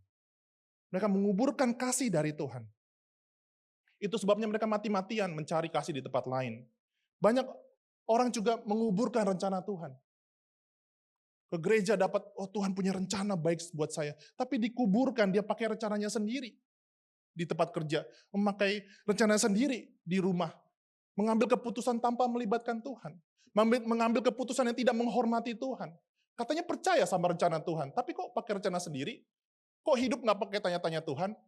Mereka menguburkan kasih dari Tuhan. Itu sebabnya mereka mati-matian mencari kasih di tempat lain. Banyak orang juga menguburkan rencana Tuhan. Ke gereja dapat, oh Tuhan punya rencana baik buat saya. Tapi dikuburkan, dia pakai rencananya sendiri. Di tempat kerja, memakai rencana sendiri di rumah. Mengambil keputusan tanpa melibatkan Tuhan. Mengambil keputusan yang tidak menghormati Tuhan. Katanya percaya sama rencana Tuhan, tapi kok pakai rencana sendiri? Kok hidup nggak pakai tanya-tanya Tuhan?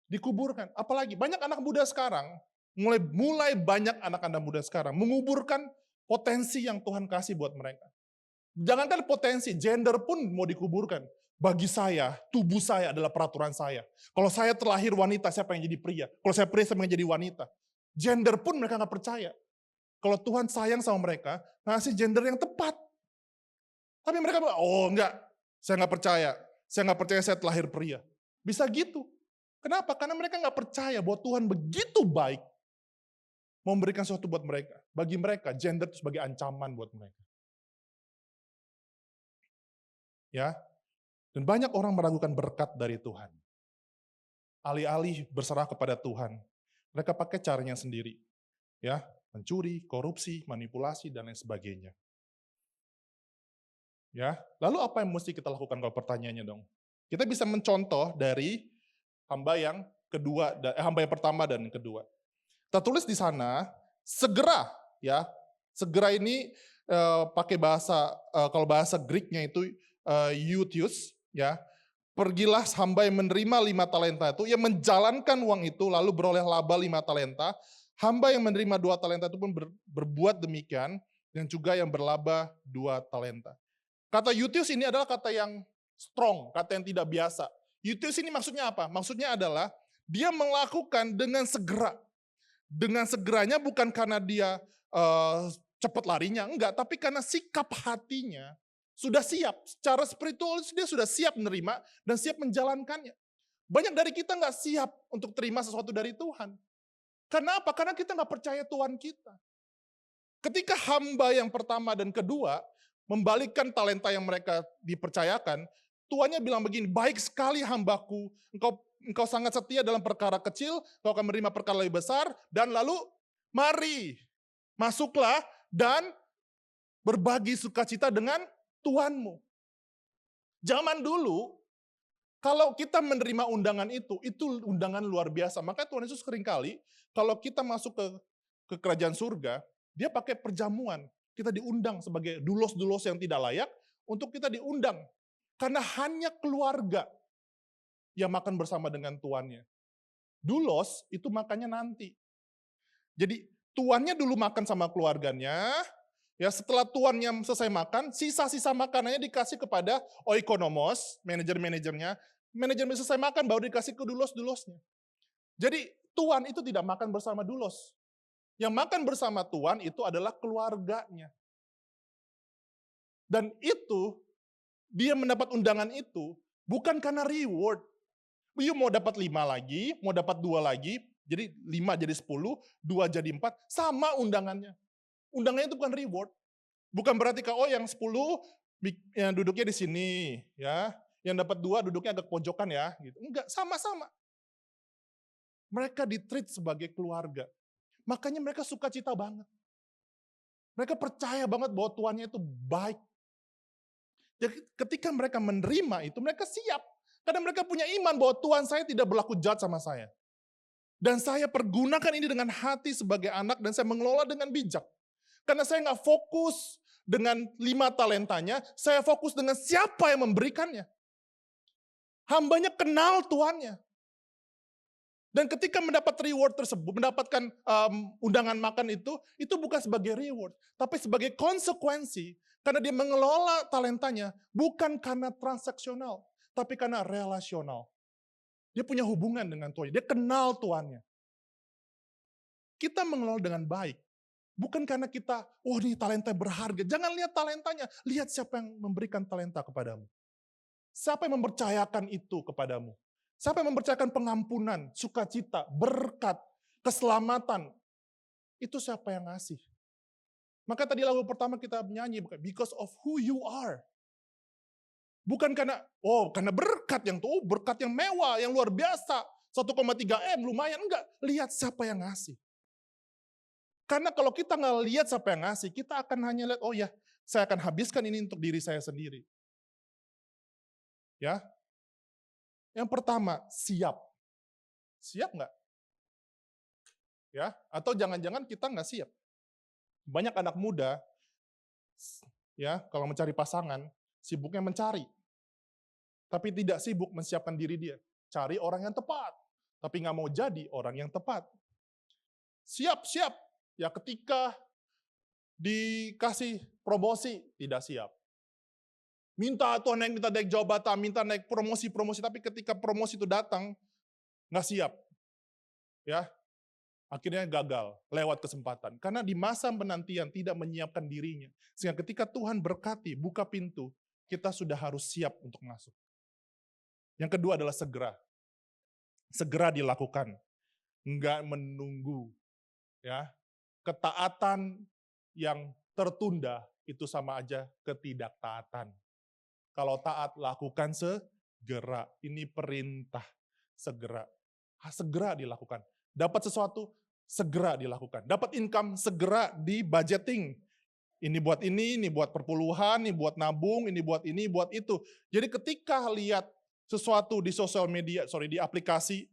Dikuburkan. Apalagi banyak anak muda sekarang, mulai banyak anak-anak muda sekarang menguburkan potensi yang Tuhan kasih buat mereka. Jangankan potensi, gender pun mau dikuburkan. Bagi saya, tubuh saya adalah peraturan saya. Kalau saya terlahir wanita, saya pengen jadi pria. Kalau saya pria, saya pengen jadi wanita. Gender pun mereka nggak percaya. Kalau Tuhan sayang sama mereka, ngasih gender yang tepat. Tapi mereka bilang, oh enggak, saya nggak percaya. Saya nggak percaya saya terlahir pria. Bisa gitu. Kenapa? Karena mereka nggak percaya bahwa Tuhan begitu baik memberikan sesuatu buat mereka. Bagi mereka, gender itu sebagai ancaman buat mereka. Ya, dan banyak orang meragukan berkat dari Tuhan. Alih-alih berserah kepada Tuhan, mereka pakai caranya sendiri. Ya, mencuri, korupsi, manipulasi, dan lain sebagainya. Ya, lalu apa yang mesti kita lakukan kalau pertanyaannya dong? Kita bisa mencontoh dari hamba yang pertama dan yang kedua. Kita tulis di sana, segera, ya, segera ini pakai bahasa, kalau bahasa Greek-nya itu Eutius, ya, pergilah hamba yang menerima 5 talenta itu, yang menjalankan uang itu lalu beroleh laba 5 talenta. Hamba yang menerima 2 talenta itu pun berbuat demikian, dan juga yang berlaba 2 talenta. Kata Eutius ini adalah kata yang strong, kata yang tidak biasa. Eutius ini maksudnya apa? Maksudnya adalah dia melakukan dengan segera. Dengan segeranya bukan karena dia cepat larinya, enggak, tapi karena sikap hatinya sudah siap, secara spiritual dia sudah siap menerima dan siap menjalankannya. Banyak dari kita nggak siap untuk terima sesuatu dari Tuhan. Kenapa? Karena kita nggak percaya Tuhan kita. Ketika hamba yang pertama dan kedua membalikkan talenta yang mereka dipercayakan, tuannya bilang begini, baik sekali hambaku, engkau sangat setia dalam perkara kecil, engkau akan menerima perkara lebih besar, dan lalu mari, masuklah dan berbagi sukacita dengan Tuhanmu. Zaman dulu, kalau kita menerima undangan itu undangan luar biasa. Makanya Tuhan Yesus seringkali, kalau kita masuk ke kerajaan surga, dia pakai perjamuan. Kita diundang sebagai dulos-dulos yang tidak layak, untuk kita diundang. Karena hanya keluarga yang makan bersama dengan tuannya. Dulos itu makannya nanti. Jadi tuannya dulu makan sama keluarganya, ya setelah tuannya selesai makan, sisa-sisa makanannya dikasih kepada oikonomos, manajer-manajernya. Manajer selesai makan baru dikasih ke dulos-dulosnya. Jadi tuan itu tidak makan bersama dulos. Yang makan bersama tuan itu adalah keluarganya. Dan itu, dia mendapat undangan itu bukan karena reward. You mau dapat 5 lagi, mau dapat 2 lagi, jadi 5 jadi 10, 2 jadi 4, sama undangannya. Undangannya itu bukan reward. Bukan berarti yang 10 yang duduknya di sini, ya. Yang dapat 2 duduknya agak pojokan ya, gitu. Enggak, sama-sama. Mereka di-treat sebagai keluarga. Makanya mereka sukacita banget. Mereka percaya banget bahwa tuannya itu baik. Jadi ketika mereka menerima itu, mereka siap. Karena mereka punya iman bahwa Tuhan saya tidak berlaku jahat sama saya. Dan saya pergunakan ini dengan hati sebagai anak dan saya mengelola dengan bijak. Karena saya nggak fokus dengan 5 talentanya, saya fokus dengan siapa yang memberikannya. Hambanya kenal tuannya. Dan ketika mendapat reward tersebut, mendapatkan undangan makan itu bukan sebagai reward, tapi sebagai konsekuensi. Karena dia mengelola talentanya bukan karena transaksional, tapi karena relasional. Dia punya hubungan dengan tuannya, dia kenal tuannya. Kita mengelola dengan baik, bukan karena kita, ini talenta berharga. Jangan lihat talentanya, lihat siapa yang memberikan talenta kepadamu. Siapa yang mempercayakan itu kepadamu. Siapa yang mempercayakan pengampunan, sukacita, berkat, keselamatan. Itu siapa yang ngasih. Maka tadi lagu pertama kita menyanyi, because of who you are. Bukan karena berkat yang mewah, yang luar biasa. 1,3 M lumayan, enggak. Lihat siapa yang ngasih. Karena kalau kita nggak lihat siapa yang ngasih, kita akan hanya lihat, saya akan habiskan ini untuk diri saya sendiri. Ya. Yang pertama, siap. Siap nggak? Ya, atau jangan-jangan kita nggak siap. Banyak anak muda, ya, kalau mencari pasangan, sibuknya mencari. Tapi tidak sibuk menyiapkan diri dia. Cari orang yang tepat, tapi nggak mau jadi orang yang tepat. Siap. Ya ketika dikasih promosi, tidak siap. Minta naik jabatan, minta naik promosi, tapi ketika promosi itu datang, nggak siap. Ya, akhirnya gagal, lewat kesempatan. Karena di masa penantian tidak menyiapkan dirinya. Sehingga ketika Tuhan berkati, buka pintu, kita sudah harus siap untuk masuk. Yang kedua adalah segera. Segera dilakukan. Nggak menunggu. Ya, ketaatan yang tertunda itu sama aja ketidaktaatan. Kalau taat, lakukan segera. Ini perintah, segera. Segera dilakukan. Dapat sesuatu, segera dilakukan. Dapat income, segera di budgeting. Ini buat perpuluhan, ini buat nabung, ini buat itu. Jadi ketika lihat sesuatu di sosial media, di aplikasi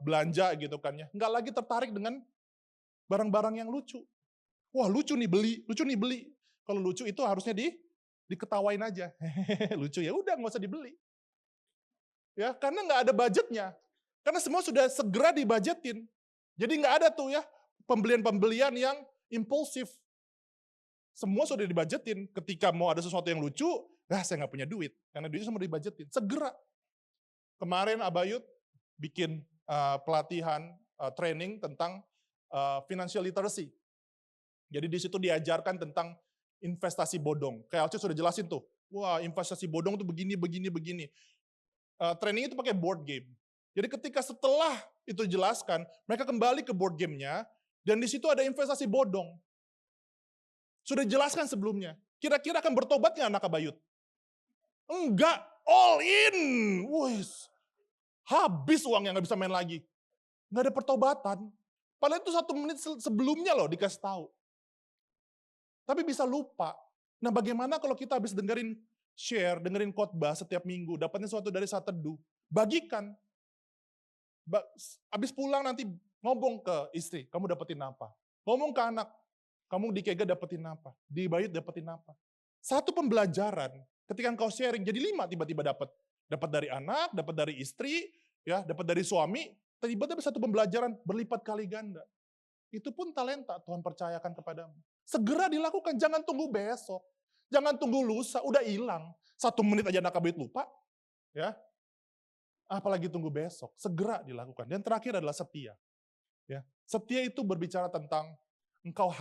belanja gitu kan ya, nggak lagi tertarik dengan barang-barang yang lucu. Wah lucu nih beli. Kalau lucu itu harusnya diketawain aja. Lucu ya udah nggak usah dibeli. Ya, karena nggak ada budgetnya. Karena semua sudah segera dibudgetin. Jadi nggak ada tuh ya pembelian-pembelian yang impulsif. Semua sudah dibudgetin. Ketika mau ada sesuatu yang lucu, saya nggak punya duit. Karena duitnya semua dibudgetin. Segera. Kemarin Abayut bikin pelatihan training tentang financial literacy. Jadi di situ diajarkan tentang investasi bodong. Kayak Alce sudah jelasin tuh. Wah, investasi bodong tuh begini. Training itu pakai board game. Jadi ketika setelah itu jelaskan, mereka kembali ke board game-nya, dan di situ ada investasi bodong. Sudah jelaskan sebelumnya. Kira-kira akan bertobat nggak anak Abayut? Enggak, all in. Wih, habis uangnya nggak bisa main lagi. Nggak ada pertobatan. Padahal itu 1 menit sebelumnya loh dikasih tahu. Tapi bisa lupa. Nah bagaimana kalau kita habis dengerin khotbah setiap minggu, dapatnya sesuatu dari saat teduh, bagikan. Habis pulang nanti ngomong ke istri, kamu dapetin apa? Ngomong ke anak, kamu di Kega dapetin apa? Di Bayut dapetin apa? Satu pembelajaran, ketika engkau sharing, jadi 5 tiba-tiba dapat. Dapat dari anak, dapat dari istri, ya, dapat dari suami, tiba-tiba satu pembelajaran berlipat kali ganda. Itu pun talenta Tuhan percayakan kepadamu. Segera dilakukan, jangan tunggu besok. Jangan tunggu lusa, udah hilang. 1 menit aja anak Abayut lupa. Ya. Apalagi tunggu besok, segera dilakukan. Dan terakhir adalah setia. Ya, setia itu berbicara tentang engkau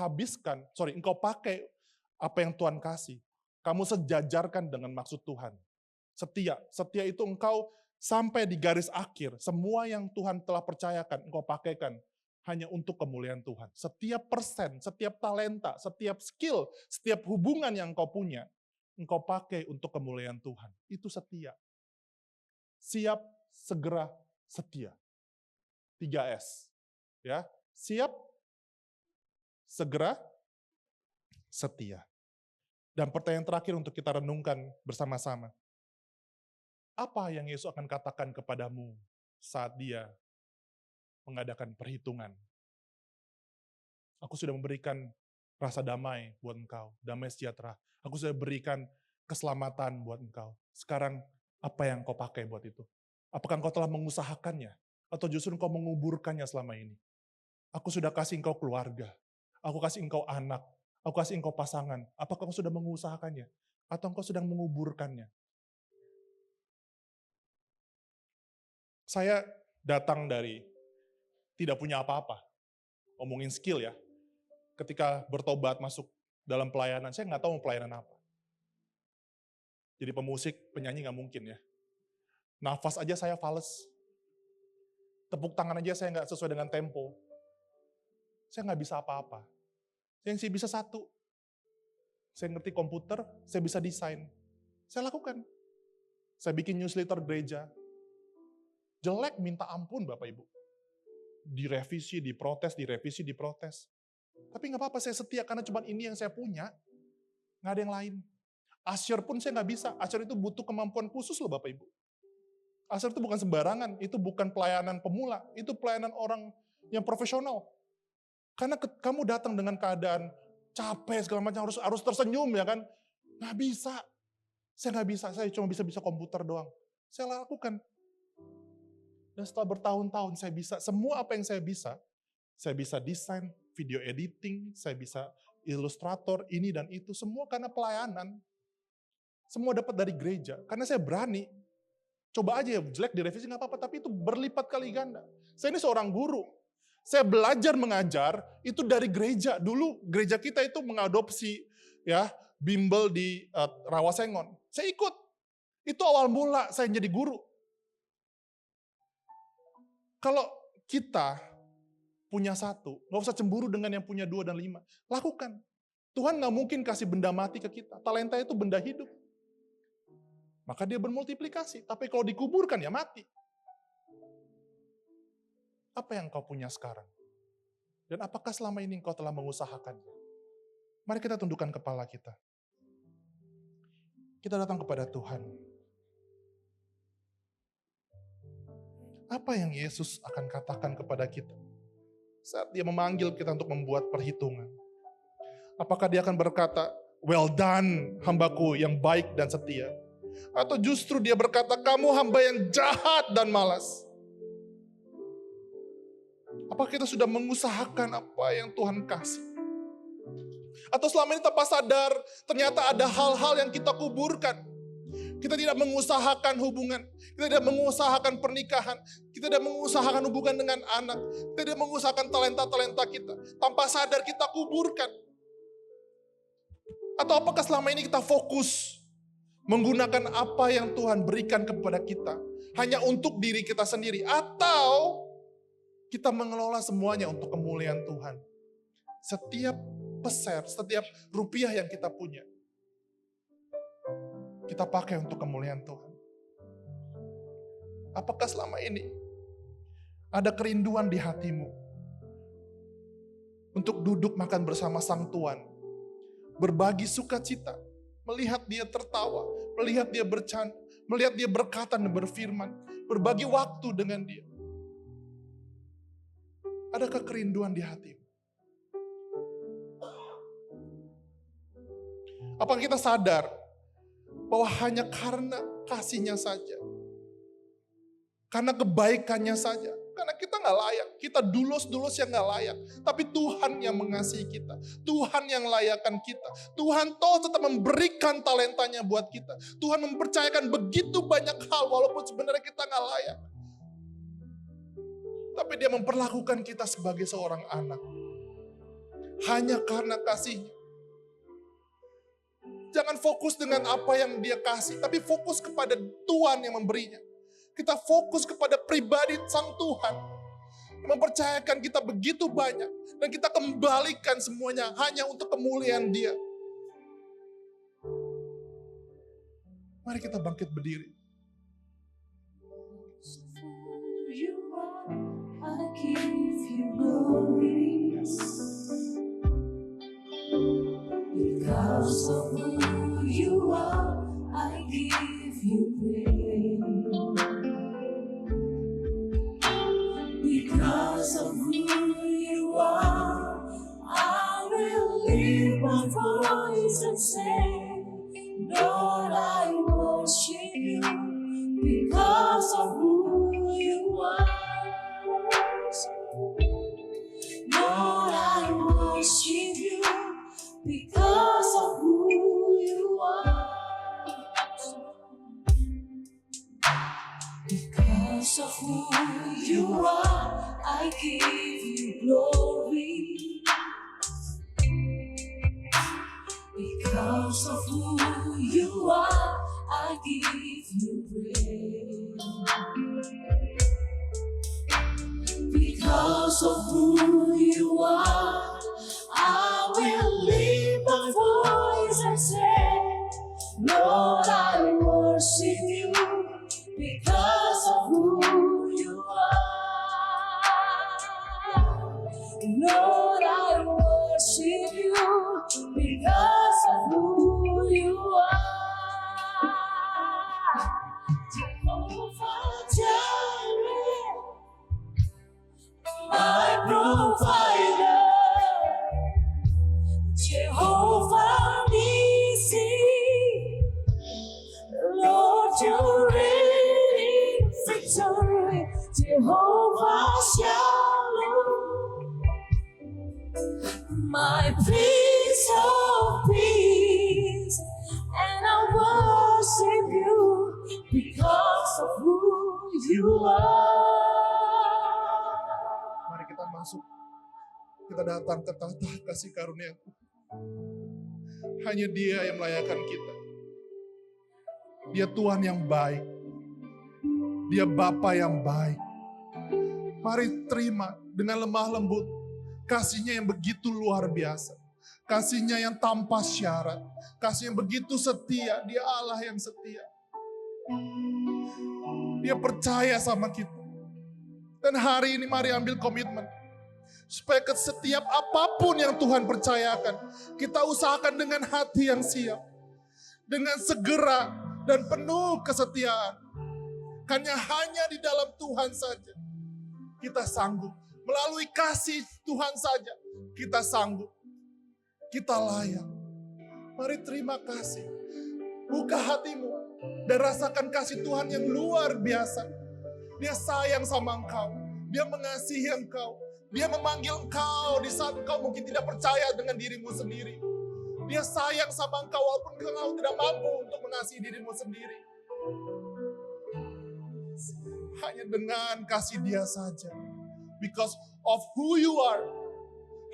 pakai apa yang Tuhan kasih. Kamu sejajarkan dengan maksud Tuhan. Setia itu engkau sampai di garis akhir. Semua yang Tuhan telah percayakan, engkau pakaikan hanya untuk kemuliaan Tuhan. Setiap persen, setiap talenta, setiap skill, setiap hubungan yang engkau punya, engkau pakai untuk kemuliaan Tuhan. Itu setia. Siap, segera, setia. 3S. Ya, siap, segera, setia. Dan pertanyaan terakhir untuk kita renungkan bersama-sama. Apa yang Yesus akan katakan kepadamu saat dia mengadakan perhitungan? Aku sudah memberikan rasa damai buat engkau, damai sejahtera. Aku sudah berikan keselamatan buat engkau. Sekarang apa yang kau pakai buat itu? Apakah engkau telah mengusahakannya? Atau justru engkau menguburkannya selama ini? Aku sudah kasih engkau keluarga. Aku kasih engkau anak. Aku kasih engkau pasangan. Apakah engkau sudah mengusahakannya? Atau engkau sedang menguburkannya? Saya datang dari tidak punya apa-apa. Ngomongin skill ya. Ketika bertobat masuk dalam pelayanan, saya nggak tahu mau pelayanan apa. Jadi pemusik, penyanyi nggak mungkin ya. Nafas aja saya fales. Tepuk tangan aja saya nggak sesuai dengan tempo. Saya nggak bisa apa-apa. Yang saya bisa satu. Saya ngerti komputer, saya bisa desain. Saya lakukan. Saya bikin newsletter gereja. Jelek minta ampun Bapak Ibu. Direvisi, diprotes, direvisi, diprotes. Tapi nggak apa-apa, saya setia karena cuma ini yang saya punya. Nggak ada yang lain. Asyur pun saya nggak bisa. Asyur itu butuh kemampuan khusus loh Bapak Ibu. Asyur itu bukan sembarangan. Itu bukan pelayanan pemula. Itu pelayanan orang yang profesional. Karena kamu datang dengan keadaan capek segala macam, harus tersenyum ya kan. Nggak bisa. Saya nggak bisa. Saya cuma bisa komputer doang. Saya lakukan. Dan setelah bertahun-tahun saya bisa, semua apa yang saya bisa desain, video editing, saya bisa ilustrator, ini dan itu, semua karena pelayanan. Semua dapat dari gereja, karena saya berani. Coba aja ya, jelek direvisi nggak apa-apa, tapi itu berlipat kali ganda. Saya ini seorang guru, saya belajar mengajar, itu dari gereja. Dulu gereja kita itu mengadopsi ya bimbel di Rawasengon. Saya ikut, itu awal mula saya jadi guru. Kalau kita punya satu, nggak usah cemburu dengan yang punya 2 dan 5. Lakukan. Tuhan nggak mungkin kasih benda mati ke kita. Talenta itu benda hidup. Maka dia bermultiplikasi. Tapi kalau dikuburkan ya mati. Apa yang kau punya sekarang? Dan apakah selama ini engkau telah mengusahakannya? Mari kita tundukkan kepala kita. Kita datang kepada Tuhan. Apa yang Yesus akan katakan kepada kita saat dia memanggil kita untuk membuat perhitungan? Apakah dia akan berkata, well done hambaku yang baik dan setia? Atau justru dia berkata, kamu hamba yang jahat dan malas? Apakah kita sudah mengusahakan apa yang Tuhan kasih? Atau selama ini tanpa sadar, ternyata ada hal-hal yang kita kuburkan. Kita tidak mengusahakan hubungan, kita tidak mengusahakan pernikahan, kita tidak mengusahakan hubungan dengan anak, kita tidak mengusahakan talenta-talenta kita. Tanpa sadar kita kuburkan. Atau apakah selama ini kita fokus menggunakan apa yang Tuhan berikan kepada kita hanya untuk diri kita sendiri, atau kita mengelola semuanya untuk kemuliaan Tuhan. Setiap peser, setiap rupiah yang kita punya, kita pakai untuk kemuliaan Tuhan. Apakah selama ini ada kerinduan di hatimu untuk duduk makan bersama Sang Tuhan, berbagi sukacita, melihat dia tertawa, melihat dia bercanda, melihat dia berkata dan berfirman, berbagi waktu dengan dia? Adakah kerinduan di hatimu? Apakah kita sadar bahwa hanya karena kasihnya saja, karena kebaikannya saja, karena kita nggak nggak layak. Kita dulos-dulos yang nggak layak. Tapi Tuhan yang mengasihi kita. Tuhan yang layakkan kita. Tuhan tetap memberikan talentanya buat kita. Tuhan mempercayakan begitu banyak hal walaupun sebenarnya kita nggak layak. Tapi dia memperlakukan kita sebagai seorang anak. Hanya karena kasih-Nya. Jangan fokus dengan apa yang dia kasih, tapi fokus kepada Tuhan yang memberinya. Kita fokus kepada pribadi Sang Tuhan. Mempercayakan kita begitu banyak. Dan kita kembalikan semuanya hanya untuk kemuliaan Dia. Mari kita bangkit berdiri. Because of who you are, I give you praise. Because of who you are, I will lift my voice and say, Lord, I worship you. Because of who you are, Lord, I worship you. Because of who you are, because of who you are, I give you glory. Because of who you are, I give you praise. Because of who you are, I will lift my voice and say, Lord, I worship you. Because of who you are, Lord, I worship you. Because of who you are, Jehovah Jireh, my provider. Jehovah Nissi, Lord, you reign in victory. Jehovah Shalom, my Prince of Peace, and I worship you because of who you are. Mari kita masuk. Kita datang ke tahta kasih karunia. Hanya Dia yang melayakkan kita. Dia Tuhan yang baik. Dia Bapa yang baik. Mari terima dengan lemah lembut kasih-Nya yang begitu luar biasa. Kasih-Nya yang tanpa syarat. Kasih yang begitu setia. Dia Allah yang setia. Dia percaya sama kita. Dan hari ini mari ambil komitmen. Supaya ke setiap apapun yang Tuhan percayakan, kita usahakan dengan hati yang siap. Dengan segera dan penuh kesetiaan. Karena hanya di dalam Tuhan saja kita sanggup. Melalui kasih Tuhan saja kita sanggup. Kita layak. Mari terima kasih. Buka hatimu dan rasakan kasih Tuhan yang luar biasa. Dia sayang sama engkau. Dia mengasihi engkau. Dia memanggil engkau di saat engkau mungkin tidak percaya dengan dirimu sendiri. Dia sayang sama engkau walaupun engkau tidak mampu untuk mengasihi dirimu sendiri. Hanya dengan kasih Dia saja. Because of who you are.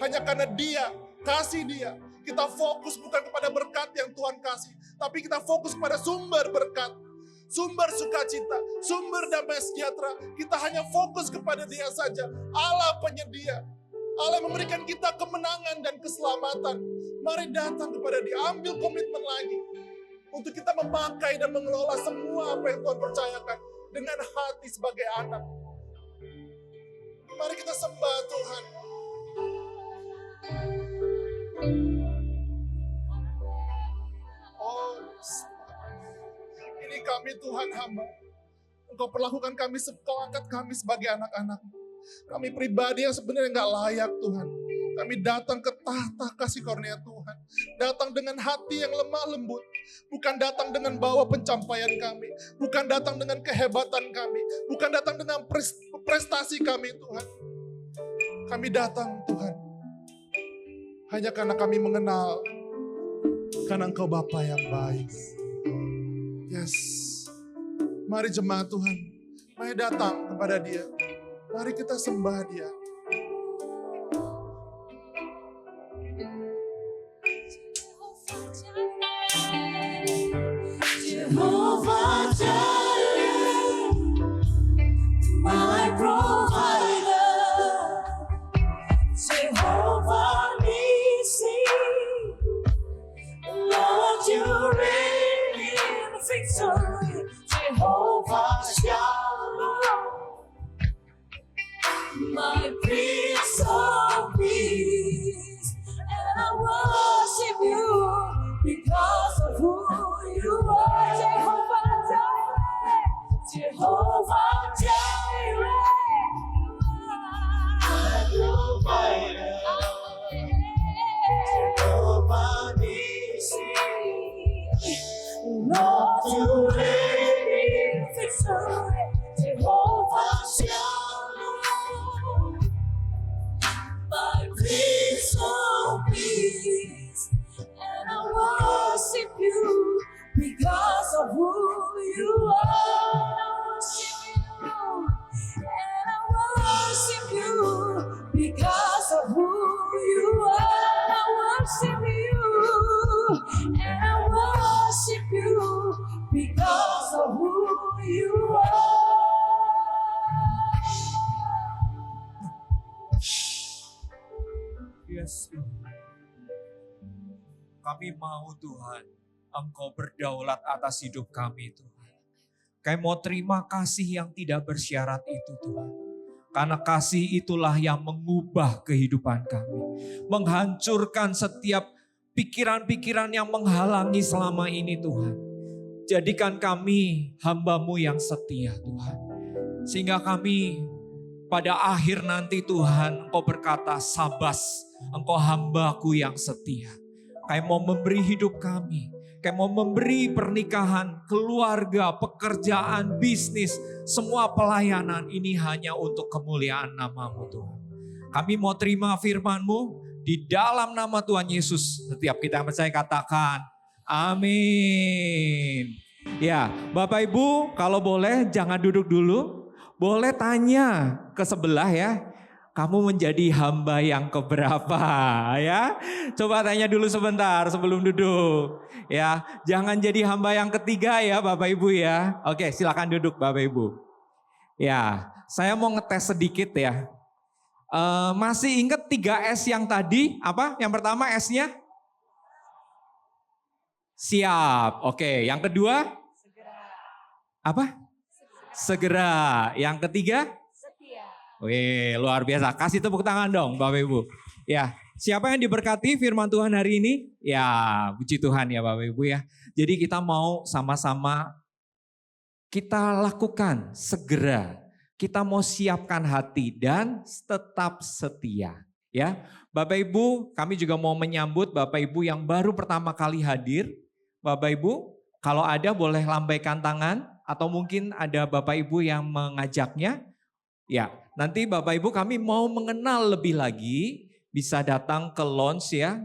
Hanya karena Dia, kasih Dia. Kita fokus bukan kepada berkat yang Tuhan kasih. Tapi kita fokus pada sumber berkat. Sumber sukacita, sumber damai sejahtera. Kita hanya fokus kepada Dia saja. Allah penyedia. Allah memberikan kita kemenangan dan keselamatan. Mari datang kepada Dia. Ambil komitmen lagi. Untuk kita memakai dan mengelola semua apa yang Tuhan percayakan. Dengan hati sebagai anak. Mari kita sembah Tuhan. Oh, ini kami Tuhan hamba. Engkau perlakukan kami, Engkau angkat kami sebagai anak-anak. Kami pribadi yang sebenarnya nggak layak Tuhan. Kami datang ke tahta kasih karunia Tuhan. Datang dengan hati yang lemah lembut. Bukan datang dengan bawa pencapaian kami. Bukan datang dengan kehebatan kami. Bukan datang dengan prestasi kami Tuhan. Kami datang Tuhan. Hanya karena kami mengenal. Karena Engkau Bapa yang baik. Yes. Mari jemaat Tuhan. Mari datang kepada Dia. Mari kita sembah Dia. Jehovah Jireh, my provider. Jehovah Nissi, Lord, you reign in victory. Jehovah Shalom, my Prince of Peace, and I worship you because of who you are. Jehovah Jireh, Jehovah Jireh, my provider. Jehovah Nissi, Lord, you reign in victory. Jehovah Shalom, my Prince of Peace, and I worship you because of who you are. I worship you, and I worship you because of who you are. I worship you, and I worship you because of who you are. Yes, Tuhan. Kami mau Tuhan, Engkau berdaulat atas hidup kami Tuhan. Kami mau terima kasih yang tidak bersyarat itu Tuhan. Karena kasih itulah yang mengubah kehidupan kami. Menghancurkan setiap pikiran-pikiran yang menghalangi selama ini Tuhan. Jadikan kami hamba-Mu yang setia Tuhan. Sehingga kami pada akhir nanti Tuhan Engkau berkata, sabas, Engkau hamba-Ku yang setia. Kami mau memberi hidup kami. Kami mau memberi pernikahan, keluarga, pekerjaan, bisnis, semua pelayanan ini hanya untuk kemuliaan nama-Mu Tuhan. Kami mau terima firman-Mu di dalam nama Tuhan Yesus. Setiap kita percaya katakan, amin. Ya, Bapak Ibu kalau boleh jangan duduk dulu. Boleh tanya ke sebelah ya. Kamu menjadi hamba yang keberapa ya? Coba tanya dulu sebentar sebelum duduk. Ya, jangan jadi hamba yang ketiga ya Bapak Ibu ya. Oke, silakan duduk Bapak Ibu. Ya, saya mau ngetes sedikit ya. Masih ingat 3 S yang tadi? Apa? Yang pertama S-nya? Siap. Oke, yang kedua? Apa? Segera. Yang ketiga? Wih, luar biasa. Kasih tepuk tangan dong Bapak Ibu. Ya, siapa yang diberkati firman Tuhan hari ini? Ya, puji Tuhan ya Bapak Ibu ya. Jadi kita mau sama-sama kita lakukan segera. Kita mau siapkan hati dan tetap setia. Ya, Bapak Ibu, kami juga mau menyambut Bapak Ibu yang baru pertama kali hadir. Bapak Ibu, kalau ada boleh lambaikan tangan atau mungkin ada Bapak Ibu yang mengajaknya. Ya, nanti Bapak Ibu kami mau mengenal lebih lagi, bisa datang ke lounge ya,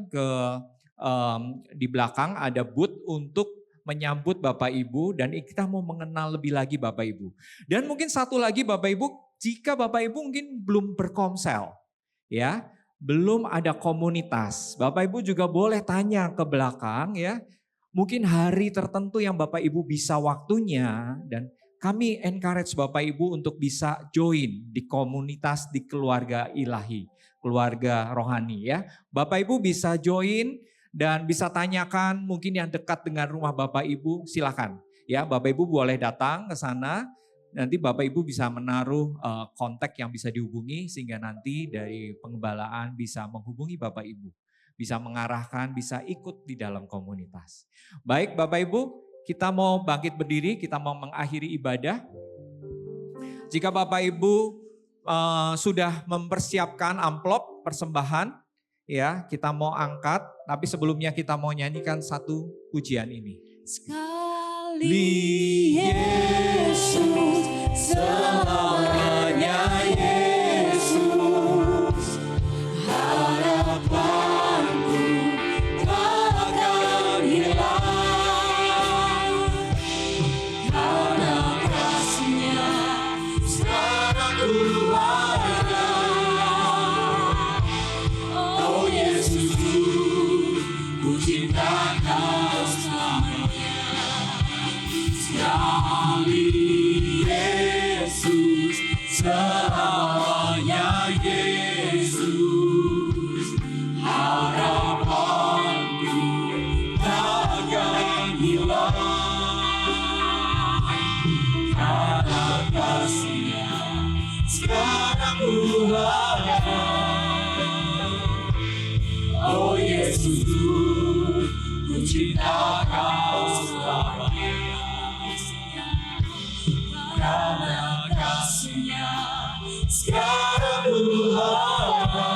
di belakang ada booth untuk menyambut Bapak Ibu dan kita mau mengenal lebih lagi Bapak Ibu. Dan mungkin satu lagi Bapak Ibu, jika Bapak Ibu mungkin belum berkomsel, ya, belum ada komunitas, Bapak Ibu juga boleh tanya ke belakang ya, mungkin hari tertentu yang Bapak Ibu bisa waktunya dan kami encourage Bapak Ibu untuk bisa join di komunitas di keluarga ilahi, keluarga rohani ya. Bapak Ibu bisa join dan bisa tanyakan mungkin yang dekat dengan rumah Bapak Ibu silakan. Ya, Bapak Ibu boleh datang ke sana, nanti Bapak Ibu bisa menaruh kontak yang bisa dihubungi sehingga nanti dari pengembalaan bisa menghubungi Bapak Ibu. Bisa mengarahkan, bisa ikut di dalam komunitas. Baik Bapak Ibu, kita mau bangkit berdiri, kita mau mengakhiri ibadah. Jika Bapak Ibu sudah mempersiapkan amplop persembahan, ya kita mau angkat. Tapi sebelumnya kita mau nyanyikan satu pujian ini. sekali Yesus, selamanya Yesus. Harapanku takkan hilang, karena kasih-Nya sekarang ku ada. Oh Yesus, ku cinta Kau selamanya. Sekali Yesus, selamanya Yesus. Harapanku takkan hilang, karena kasih-Nya sekarang ku ada. Oh Yesus, ku cinta Kau selamanya. Karena kasih-Nya sekarang ku ada.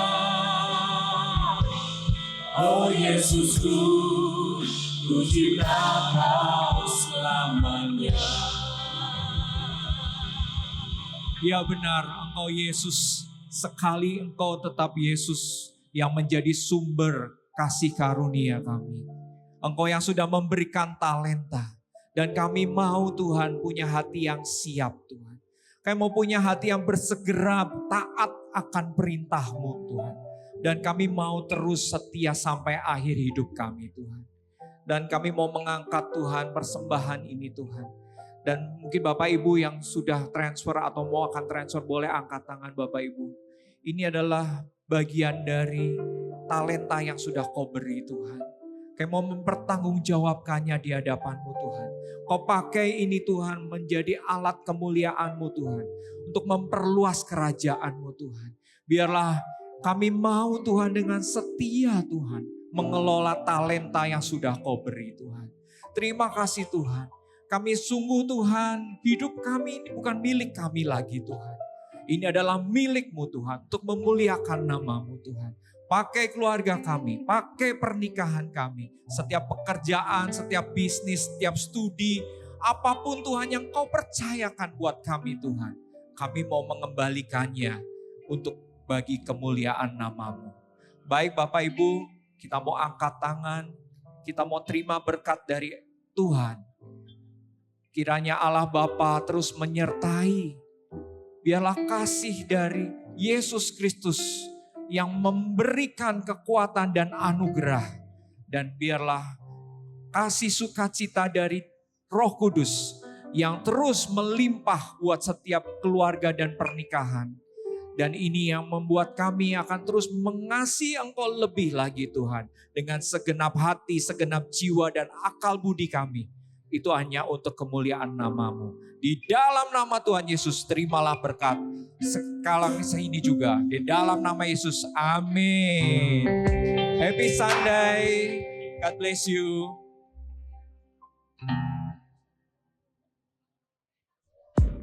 Oh Yesusku, ku cinta Kau selamanya. Ya benar, Engkau Yesus, sekali Engkau tetap Yesus yang menjadi sumber kasih karunia kami. Engkau yang sudah memberikan talenta. Dan kami mau Tuhan punya hati yang siap Tuhan. Kami mau punya hati yang bersegera taat akan perintah-Mu Tuhan. Dan kami mau terus setia sampai akhir hidup kami Tuhan. Dan kami mau mengangkat Tuhan persembahan ini Tuhan. Dan mungkin Bapak Ibu yang sudah transfer atau mau akan transfer boleh angkat tangan Bapak Ibu. Ini adalah bagian dari talenta yang sudah Kau beri Tuhan. Kau mau mempertanggungjawabkannya di hadapan-Mu Tuhan. Kau pakai ini Tuhan menjadi alat kemuliaan-Mu Tuhan. Untuk memperluas kerajaan-Mu Tuhan. Biarlah kami mau Tuhan dengan setia Tuhan. Mengelola talenta yang sudah Kau beri Tuhan. Terima kasih Tuhan. Kami sungguh Tuhan, hidup kami ini bukan milik kami lagi Tuhan. Ini adalah milik-Mu Tuhan, untuk memuliakan nama-Mu Tuhan. Pakai keluarga kami, pakai pernikahan kami, setiap pekerjaan, setiap bisnis, setiap studi, apapun Tuhan yang Kau percayakan buat kami Tuhan. Kami mau mengembalikannya untuk bagi kemuliaan nama-Mu. Baik Bapak Ibu, kita mau angkat tangan, kita mau terima berkat dari Tuhan. Kiranya Allah Bapa terus menyertai. Biarlah kasih dari Yesus Kristus yang memberikan kekuatan dan anugerah. Dan biarlah kasih sukacita dari Roh Kudus yang terus melimpah buat setiap keluarga dan pernikahan. Dan ini yang membuat kami akan terus mengasihi Engkau lebih lagi Tuhan. Dengan segenap hati, segenap jiwa dan akal budi kami. Itu hanya untuk kemuliaan nama-Mu. Di dalam nama Tuhan Yesus terimalah berkat sekarang ini juga. Di dalam nama Yesus, amin. Happy Sunday. God bless you.